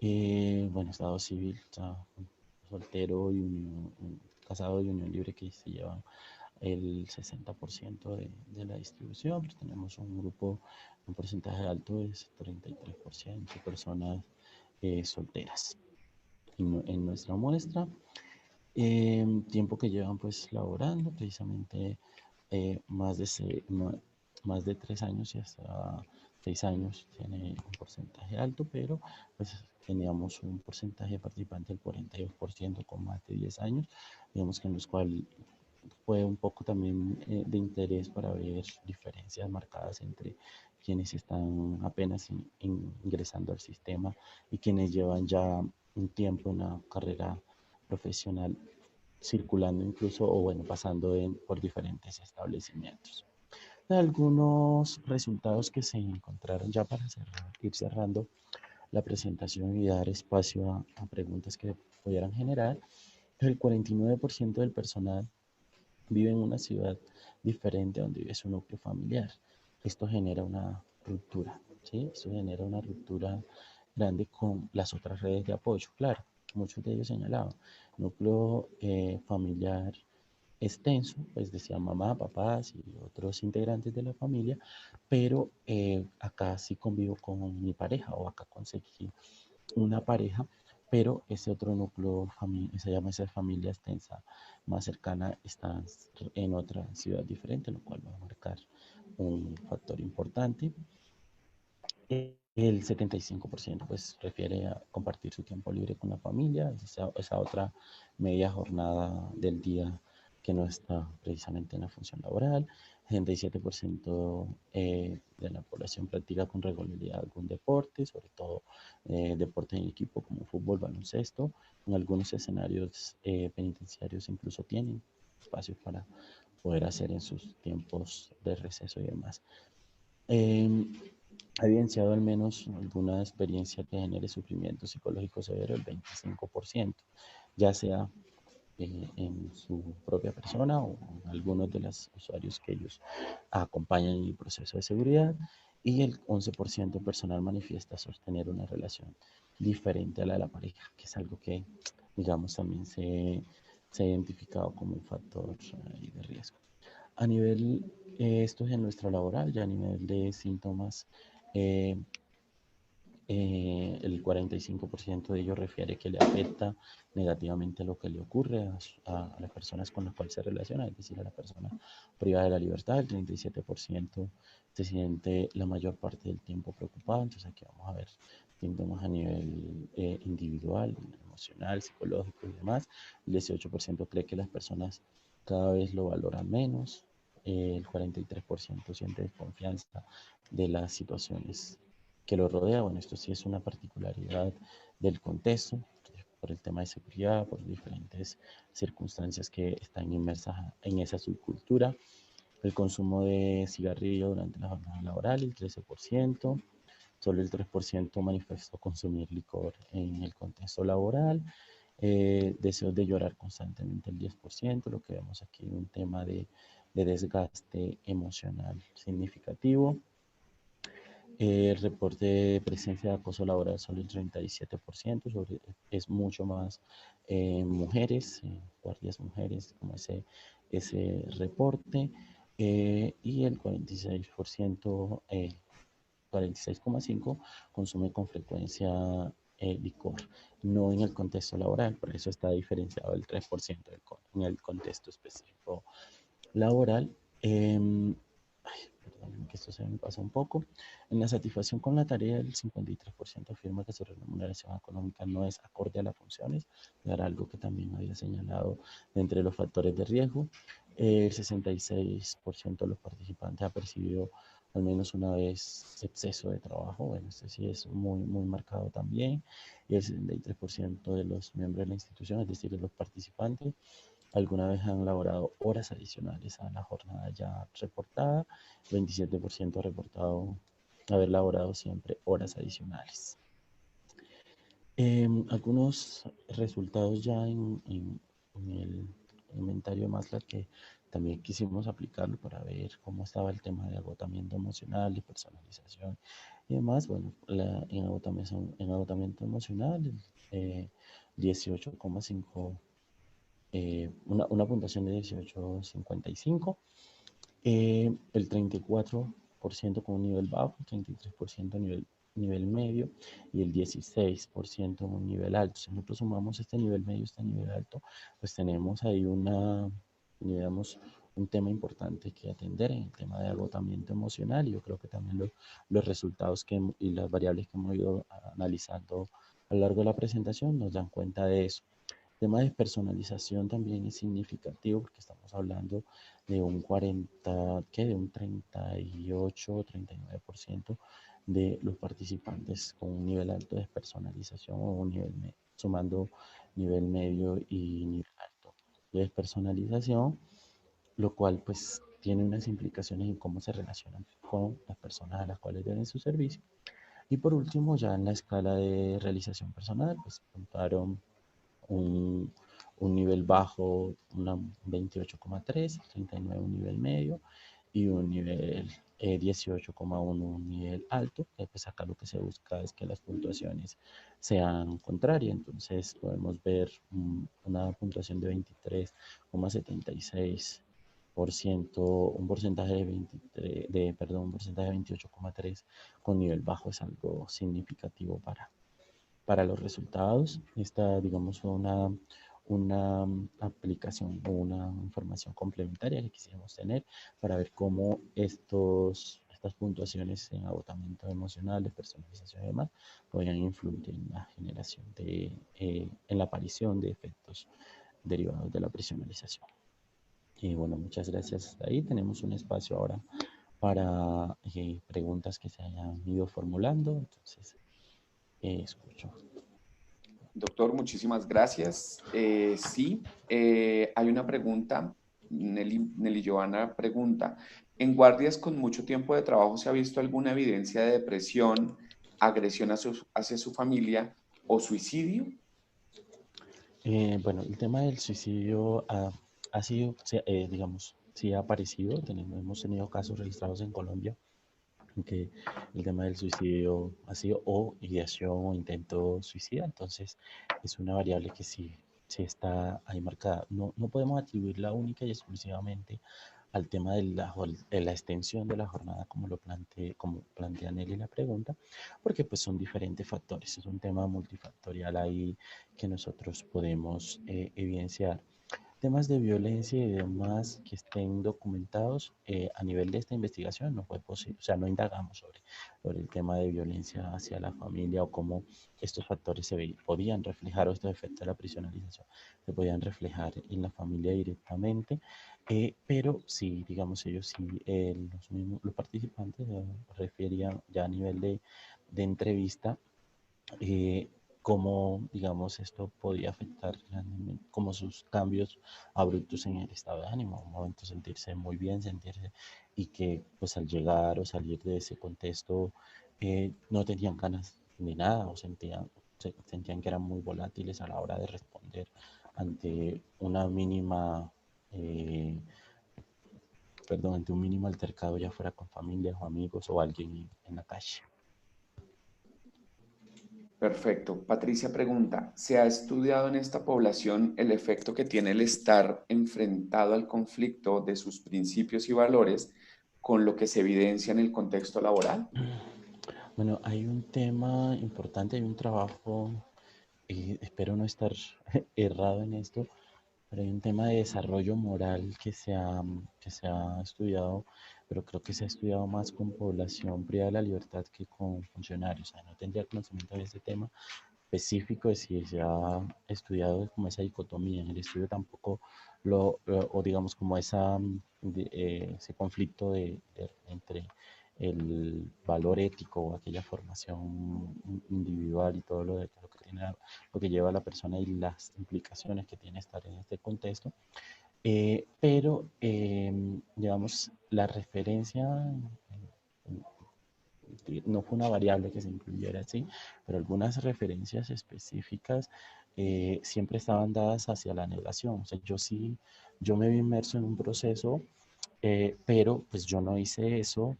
Bueno, estado civil, está soltero y casado y unión libre que se llevan el 60% de la distribución, pero tenemos un grupo, un porcentaje alto es 33% personas solteras en nuestra muestra. Tiempo que llevan pues laborando, precisamente más de, más de 3 años y hasta 6 años tiene un porcentaje alto, pero pues teníamos un porcentaje de participantes del 42% con más de 10 años, digamos que en los cuales fue un poco también de interés para ver diferencias marcadas entre quienes están apenas ingresando al sistema y quienes llevan ya un tiempo en la carrera profesional circulando incluso o bueno, pasando por diferentes establecimientos. Algunos resultados que se encontraron ya para ir cerrando la presentación y dar espacio a preguntas que pudieran generar. El 49% del personal vive en una ciudad diferente donde vive su núcleo familiar. Esto genera una ruptura, ¿sí? Esto genera una ruptura grande con las otras redes de apoyo. Claro, muchos de ellos señalaban, núcleo familiar extenso, pues decía mamá, papás y otros integrantes de la familia, pero acá sí convivo con mi pareja o acá conseguí una pareja, pero ese otro núcleo, se llama esa familia extensa más cercana, está en otra ciudad diferente, lo cual va a marcar un factor importante. El 75% pues refiere a compartir su tiempo libre con la familia, esa otra media jornada del día que no está precisamente en la función laboral. 67% de la población practica con regularidad algún deporte, sobre todo deporte en equipo como fútbol, baloncesto. En algunos escenarios penitenciarios incluso tienen espacios para poder hacer en sus tiempos de receso y demás. Eh, ha evidenciado al menos alguna experiencia que genere sufrimiento psicológico severo, el 25%, ya sea en su propia persona o en algunos de los usuarios que ellos acompañan en el proceso de seguridad, y el 11% personal manifiesta sostener una relación diferente a la de la pareja, que es algo que, digamos, también se ha identificado como un factor de riesgo. A nivel, esto es en nuestra laboral, ya a nivel de síntomas, eh, el 45% de ellos refiere que le afecta negativamente lo que le ocurre a las personas con las cuales se relaciona, es decir, a la persona privada de la libertad. El 37% se siente la mayor parte del tiempo preocupado. Entonces aquí vamos a ver síntomas a nivel individual, emocional, psicológico y demás. El 18% cree que las personas cada vez lo valoran menos. El 43% siente desconfianza de las situaciones que lo rodea. Bueno, esto sí es una particularidad del contexto, por el tema de seguridad, por diferentes circunstancias que están inmersas en esa subcultura. El consumo de cigarrillo durante la jornada laboral, el 13%. Solo el 3% manifestó consumir licor en el contexto laboral. Deseos de llorar constantemente, el 10%. Lo que vemos aquí, un tema de desgaste emocional significativo. El reporte de presencia de acoso laboral solo el 37%, es mucho más mujeres, guardias mujeres, como ese reporte, y el 46%, 46,5% consume con frecuencia licor, no en el contexto laboral, por eso está diferenciado el 3% en el contexto específico laboral. Perdón, que esto se me pasa un poco. En la satisfacción con la tarea, el 53% afirma que su remuneración económica no es acorde a las funciones, era algo que también había señalado de entre los factores de riesgo. El 66% de los participantes ha percibido al menos una vez exceso de trabajo. Bueno, este sí es muy, muy marcado también. Y el 63% de los miembros de la institución, es decir, de los participantes, alguna vez han laborado horas adicionales a la jornada ya reportada. 27% ha reportado haber laborado siempre horas adicionales. Algunos resultados ya en el inventario de Maslow que también quisimos aplicarlo para ver cómo estaba el tema de agotamiento emocional, de personalización y demás. Bueno, en agotamiento emocional, 18,5 una puntuación de 18,55. El 34% con un nivel bajo, el 33% nivel medio y el 16% un nivel alto. Si nosotros sumamos este nivel medio, este nivel alto, pues tenemos ahí digamos, un tema importante que atender en el tema de agotamiento emocional, y yo creo que también los resultados y las variables que hemos ido analizando a lo largo de la presentación nos dan cuenta de eso. El tema de personalización también es significativo porque estamos hablando de un 40, ¿qué? De un 38 o 39% de los participantes con un nivel alto de personalización o un nivel sumando nivel medio y nivel alto de despersonalización, lo cual pues tiene unas implicaciones en cómo se relacionan con las personas a las cuales deben su servicio. Y por último, ya en la escala de realización personal, pues puntuaron un, un nivel bajo, una 28,3, 39 un nivel medio y un nivel 18,1 un nivel alto. Pues acá lo que se busca es que las puntuaciones sean contrarias, entonces podemos ver una puntuación de 23,76%, un porcentaje de 23, perdón, un porcentaje de 28,3 con nivel bajo es algo significativo para los resultados. Esta, digamos, fue una aplicación o una información complementaria que quisiéramos tener para ver cómo estas puntuaciones en agotamiento emocional, de personalización y demás, podrían influir en la generación en la aparición de efectos derivados de la personalización. Y bueno, muchas gracias. Ahí tenemos un espacio ahora para preguntas que se hayan ido formulando. Entonces, escucho. Doctor, muchísimas gracias. Sí, hay una pregunta. Nelly Joana pregunta, ¿en guardias con mucho tiempo de trabajo se ha visto alguna evidencia de depresión, agresión hacia su familia o suicidio? Bueno, el tema del suicidio ha sido, digamos, sí ha aparecido. Hemos tenido casos registrados en Colombia en que el tema del suicidio ha sido o ideación o intento suicida. Entonces, es una variable que sí está ahí marcada. No podemos atribuirla única y exclusivamente al tema de la extensión de la jornada, como plantea Nelly la pregunta, porque pues son diferentes factores. Es un tema multifactorial ahí que nosotros podemos evidenciar. Temas de violencia y demás que estén documentados a nivel de esta investigación no fue posible, o sea, no indagamos sobre el tema de violencia hacia la familia o cómo estos factores podían reflejar, o estos efectos de la prisionalización se podían reflejar en la familia directamente, pero sí, digamos, ellos sí, los participantes referían ya a nivel de entrevista, eh, cómo, digamos, esto podía afectar grandemente, como sus cambios abruptos en el estado de ánimo, un momento sentirse muy bien, sentirse, y que pues al llegar o salir de ese contexto no tenían ganas de nada o sentían que eran muy volátiles a la hora de responder ante una mínima, eh, perdón, ante un mínimo altercado, ya fuera con familia o amigos o alguien en la calle. Perfecto. Patricia pregunta, ¿se ha estudiado en esta población el efecto que tiene el estar enfrentado al conflicto de sus principios y valores con lo que se evidencia en el contexto laboral? Bueno, hay un tema importante, hay un trabajo, espero no estar errado en esto, pero hay un tema de desarrollo moral que se ha estudiado, pero creo que se ha estudiado más con población privada de la libertad que con funcionarios. O sea, no tendría conocimiento de ese tema específico de si se ha estudiado como esa dicotomía. En el estudio tampoco o digamos como ese conflicto entre el valor ético o aquella formación individual y todo lo que lleva a la persona y las implicaciones que tiene estar en este contexto. Pero, digamos, la referencia no fue una variable que se incluyera así, pero algunas referencias específicas siempre estaban dadas hacia la negación. O sea, yo me vi inmerso en un proceso, pero pues yo no hice eso,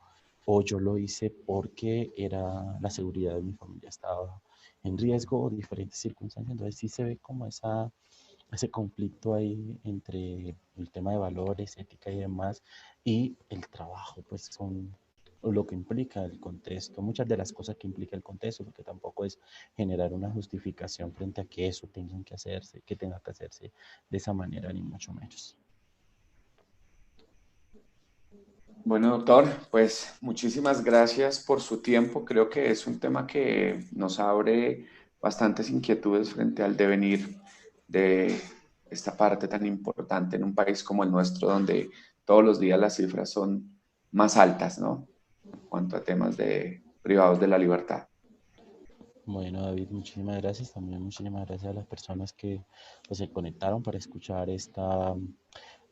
o yo lo hice porque la seguridad de mi familia estaba en riesgo o diferentes circunstancias. Entonces sí se ve como ese conflicto ahí entre el tema de valores, ética y demás, y el trabajo, pues con lo que implica el contexto, muchas de las cosas que implica el contexto, porque tampoco es generar una justificación frente a que eso tenga que hacerse de esa manera, ni mucho menos. Bueno, doctor, pues muchísimas gracias por su tiempo. Creo que es un tema que nos abre bastantes inquietudes frente al devenir de esta parte tan importante en un país como el nuestro, donde todos los días las cifras son más altas, ¿no? En cuanto a temas de privados de la libertad. Bueno, David, muchísimas gracias. También muchísimas gracias a las personas que pues, se conectaron para escuchar esta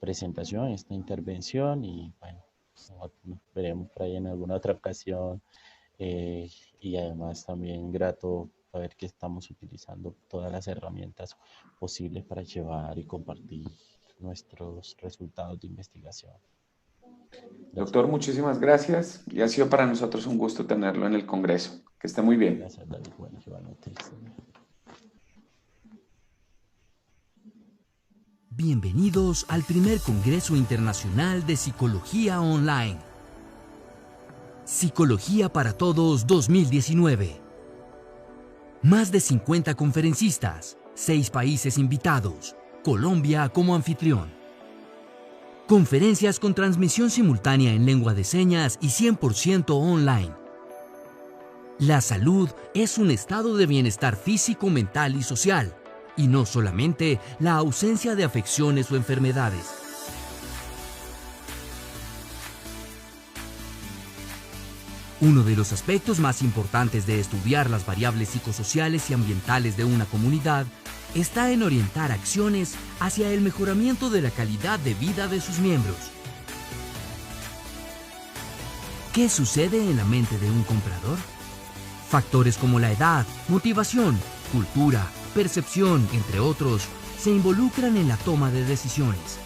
presentación, esta intervención y bueno, nos veremos por ahí en alguna otra ocasión y además también grato saber que estamos utilizando todas las herramientas posibles para llevar y compartir nuestros resultados de investigación. Gracias. Doctor, muchísimas gracias y ha sido para nosotros un gusto tenerlo en el Congreso. Que esté muy bien. Gracias, David. Bueno, igualmente. Bienvenidos al primer Congreso Internacional de Psicología Online. Psicología para Todos 2019. Más de 50 conferencistas, 6 países invitados, Colombia como anfitrión. Conferencias con transmisión simultánea en lengua de señas y 100% online. La salud es un estado de bienestar físico, mental y social, y no solamente la ausencia de afecciones o enfermedades. Uno de los aspectos más importantes de estudiar las variables psicosociales y ambientales de una comunidad está en orientar acciones hacia el mejoramiento de la calidad de vida de sus miembros. ¿Qué sucede en la mente de un comprador? Factores como la edad, motivación, cultura, percepción, entre otros, se involucran en la toma de decisiones.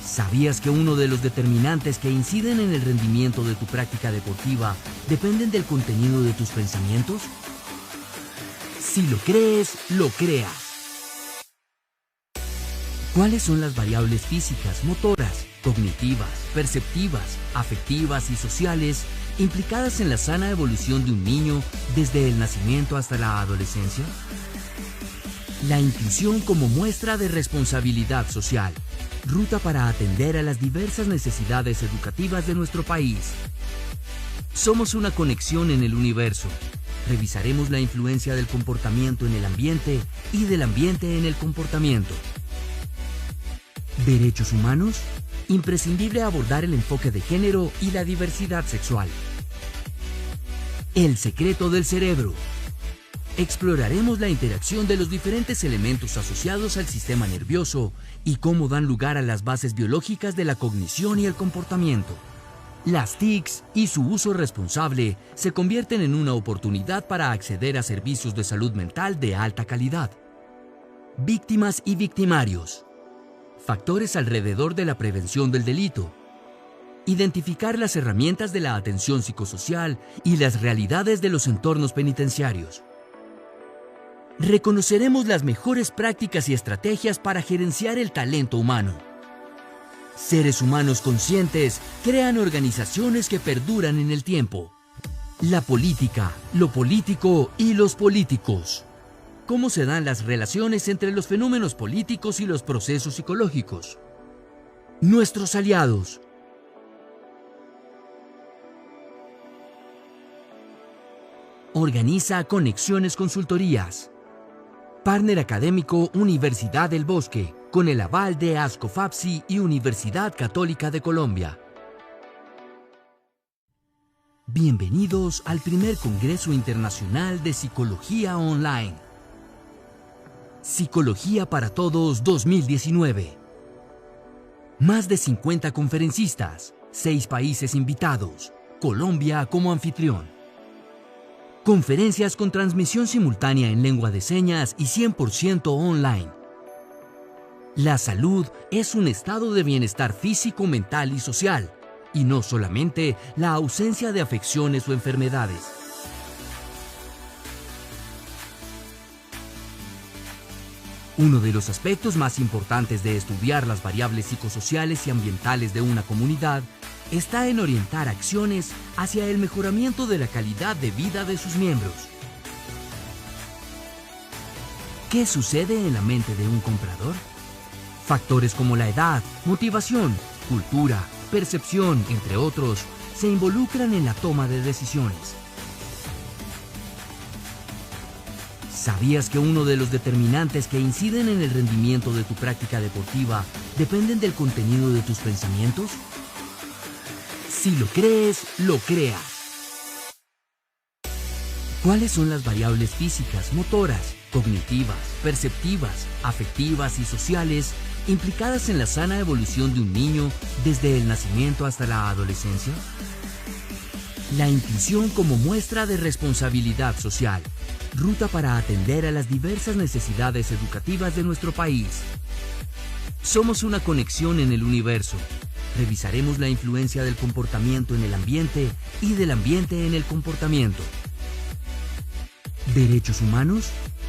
¿Sabías que uno de los determinantes que inciden en el rendimiento de tu práctica deportiva dependen del contenido de tus pensamientos? Si lo crees, lo creas. ¿Cuáles son las variables físicas, motoras, cognitivas, perceptivas, afectivas y sociales implicadas en la sana evolución de un niño desde el nacimiento hasta la adolescencia? La inclusión como muestra de responsabilidad social, ruta para atender a las diversas necesidades educativas de nuestro país. Somos una conexión en el universo. Revisaremos la influencia del comportamiento en el ambiente y del ambiente en el comportamiento. ¿Derechos humanos? Imprescindible abordar el enfoque de género y la diversidad sexual. El secreto del cerebro. Exploraremos la interacción de los diferentes elementos asociados al sistema nervioso y cómo dan lugar a las bases biológicas de la cognición y el comportamiento. Las TICs y su uso responsable se convierten en una oportunidad para acceder a servicios de salud mental de alta calidad. Víctimas y victimarios. Factores alrededor de la prevención del delito. Identificar las herramientas de la atención psicosocial y las realidades de los entornos penitenciarios. Reconoceremos las mejores prácticas y estrategias para gerenciar el talento humano. Seres humanos conscientes crean organizaciones que perduran en el tiempo. La política, lo político y los políticos. ¿Cómo se dan las relaciones entre los fenómenos políticos y los procesos psicológicos? Nuestros aliados. Organiza Conexiones Consultorías. Partner académico Universidad del Bosque, con el aval de ASCOFAPSI y Universidad Católica de Colombia. Bienvenidos al primer Congreso Internacional de Psicología Online. Psicología para Todos 2019. Más de 50 conferencistas, 6 países invitados, Colombia como anfitrión. Conferencias con transmisión simultánea en lengua de señas y 100% online. La salud es un estado de bienestar físico, mental y social, y no solamente la ausencia de afecciones o enfermedades. Uno de los aspectos más importantes de estudiar las variables psicosociales y ambientales de una comunidad está en orientar acciones hacia el mejoramiento de la calidad de vida de sus miembros. ¿Qué sucede en la mente de un comprador? Factores como la edad, motivación, cultura, percepción, entre otros, se involucran en la toma de decisiones. ¿Sabías que uno de los determinantes que inciden en el rendimiento de tu práctica deportiva dependen del contenido de tus pensamientos? Si lo crees, lo creas. ¿Cuáles son las variables físicas, motoras, cognitivas, perceptivas, afectivas y sociales implicadas en la sana evolución de un niño desde el nacimiento hasta la adolescencia? La inclusión como muestra de responsabilidad social, ruta para atender a las diversas necesidades educativas de nuestro país. Somos una conexión en el universo. Revisaremos la influencia del comportamiento en el ambiente y del ambiente en el comportamiento. ¿Derechos humanos?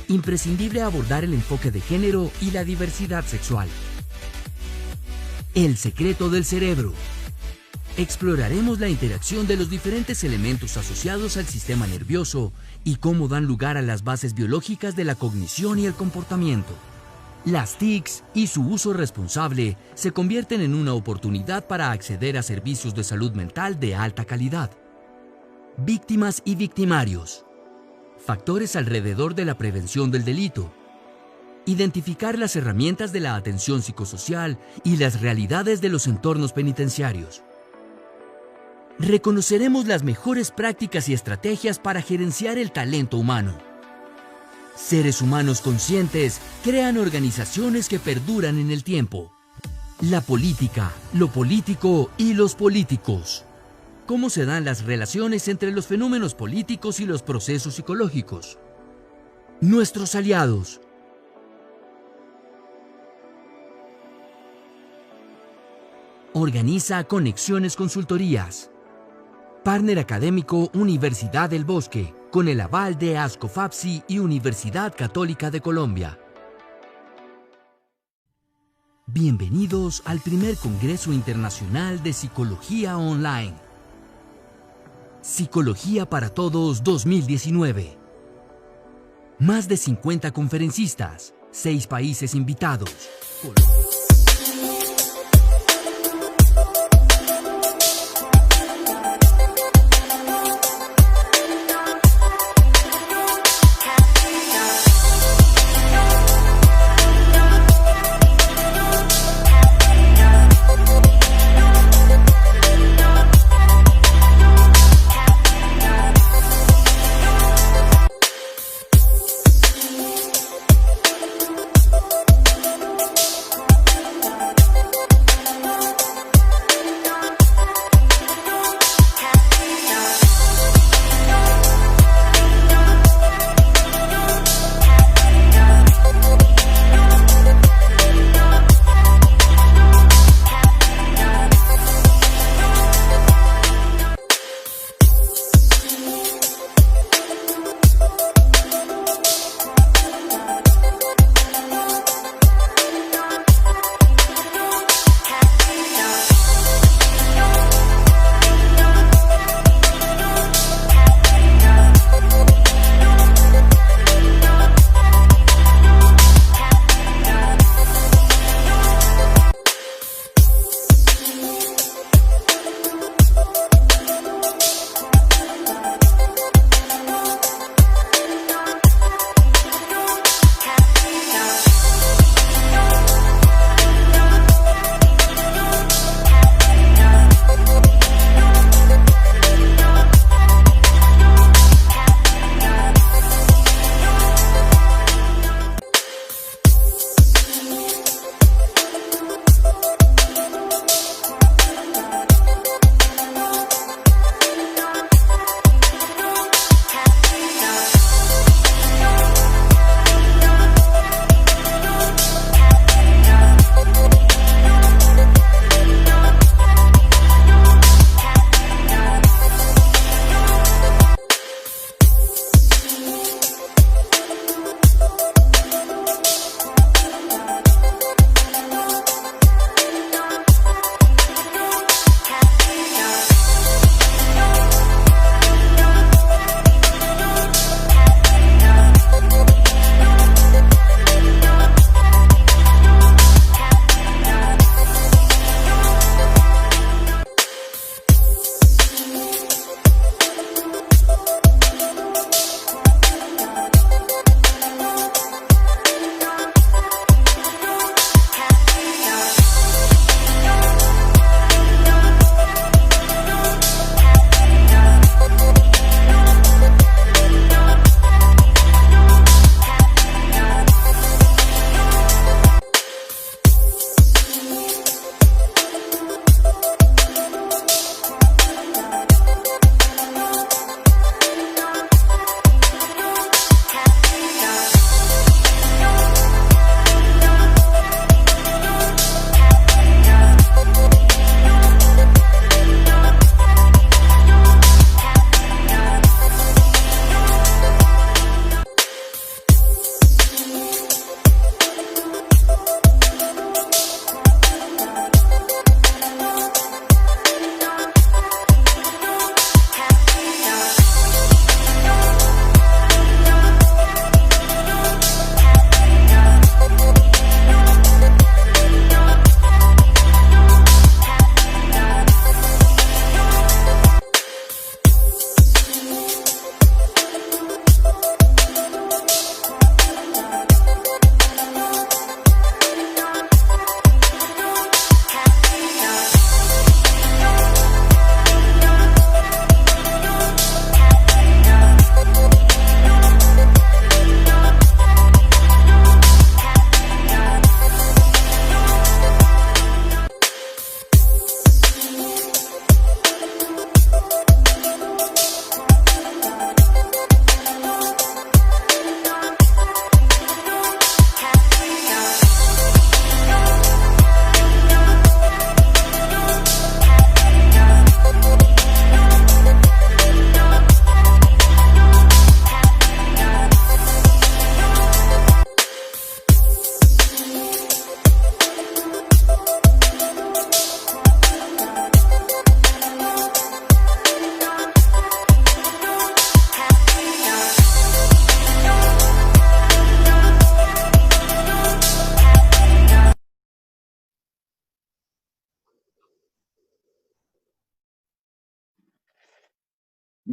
Imprescindible abordar el enfoque de género y la diversidad sexual. El secreto del cerebro. Exploraremos la interacción de los diferentes elementos asociados al sistema nervioso y cómo dan lugar a las bases biológicas de la cognición y el comportamiento. Las TICs y su uso responsable se convierten en una oportunidad para acceder a servicios de salud mental de alta calidad. Víctimas y victimarios. Factores alrededor de la prevención del delito. Identificar las herramientas de la atención psicosocial y las realidades de los entornos penitenciarios. Reconoceremos las mejores prácticas y estrategias para gerenciar el talento humano. Seres humanos conscientes crean organizaciones que perduran en el tiempo. La política, lo político y los políticos. ¿Cómo se dan las relaciones entre los fenómenos políticos y los procesos psicológicos? Nuestros aliados. Organiza Conexiones Consultorías. Partner académico Universidad del Bosque, con el aval de ASCOFAPSI y Universidad Católica de Colombia. Bienvenidos al primer Congreso Internacional de Psicología Online. Psicología para Todos 2019. Más de 50 conferencistas, 6 países invitados.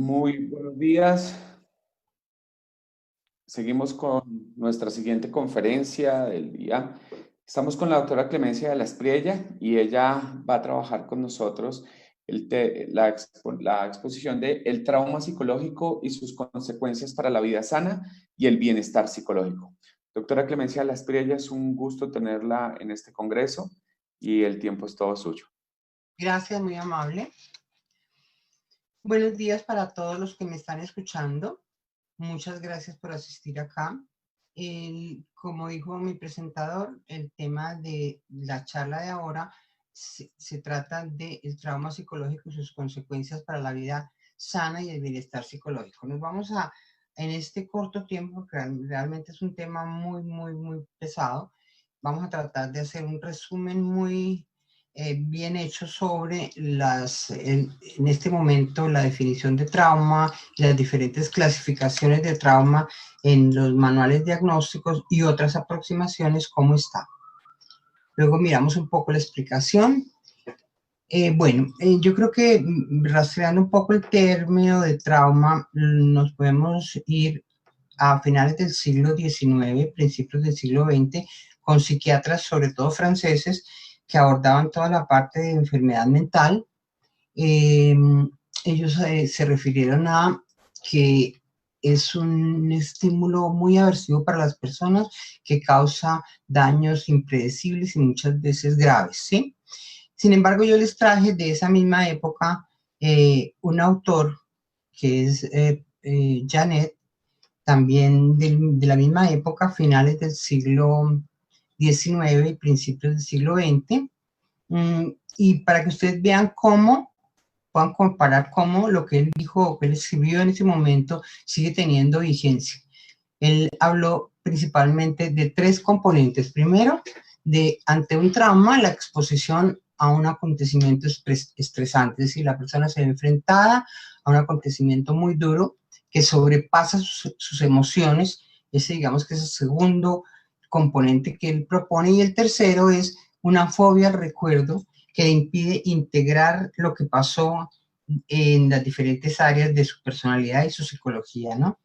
Muy buenos días. Seguimos con nuestra siguiente conferencia del día. Estamos con la doctora Clemencia de la Espriella y ella va a trabajar con nosotros la exposición de el trauma psicológico y sus consecuencias para la vida sana y el bienestar psicológico. Doctora Clemencia de la Espriella, es un gusto tenerla en este congreso y el tiempo es todo suyo. Gracias, muy amable. Buenos días para todos los que me están escuchando. Muchas gracias por asistir acá. Como dijo mi presentador, el tema de la charla de ahora se trata del trauma psicológico y sus consecuencias para la vida sana y el bienestar psicológico. Nos vamos a, en este corto tiempo, que realmente es un tema muy pesado, vamos a tratar de hacer un resumen muy bien hecho sobre en este momento la definición de trauma y las diferentes clasificaciones de trauma en los manuales diagnósticos y otras aproximaciones, cómo está. Luego miramos un poco la explicación. Yo creo que rastreando un poco el término de trauma, nos podemos ir a finales del siglo XIX, principios del siglo XX, con psiquiatras, sobre todo franceses, que abordaban toda la parte de enfermedad mental. Ellos se refirieron a que es un estímulo muy aversivo para las personas que causa daños impredecibles y muchas veces graves, ¿sí? Sin embargo, yo les traje de esa misma época un autor que es Janet, también de la misma época, finales del siglo XIX y principios del siglo XX, y para que ustedes vean cómo, puedan comparar cómo lo que él dijo o que él escribió en ese momento sigue teniendo vigencia. Él habló principalmente de tres componentes. Primero, ante un trauma, la exposición a un acontecimiento estresante, es decir, la persona se ve enfrentada a un acontecimiento muy duro que sobrepasa sus emociones. Ese, digamos que es el segundo componente que él propone. Y el tercero es una fobia al recuerdo que le impide integrar lo que pasó en las diferentes áreas de su personalidad y su psicología, ¿no?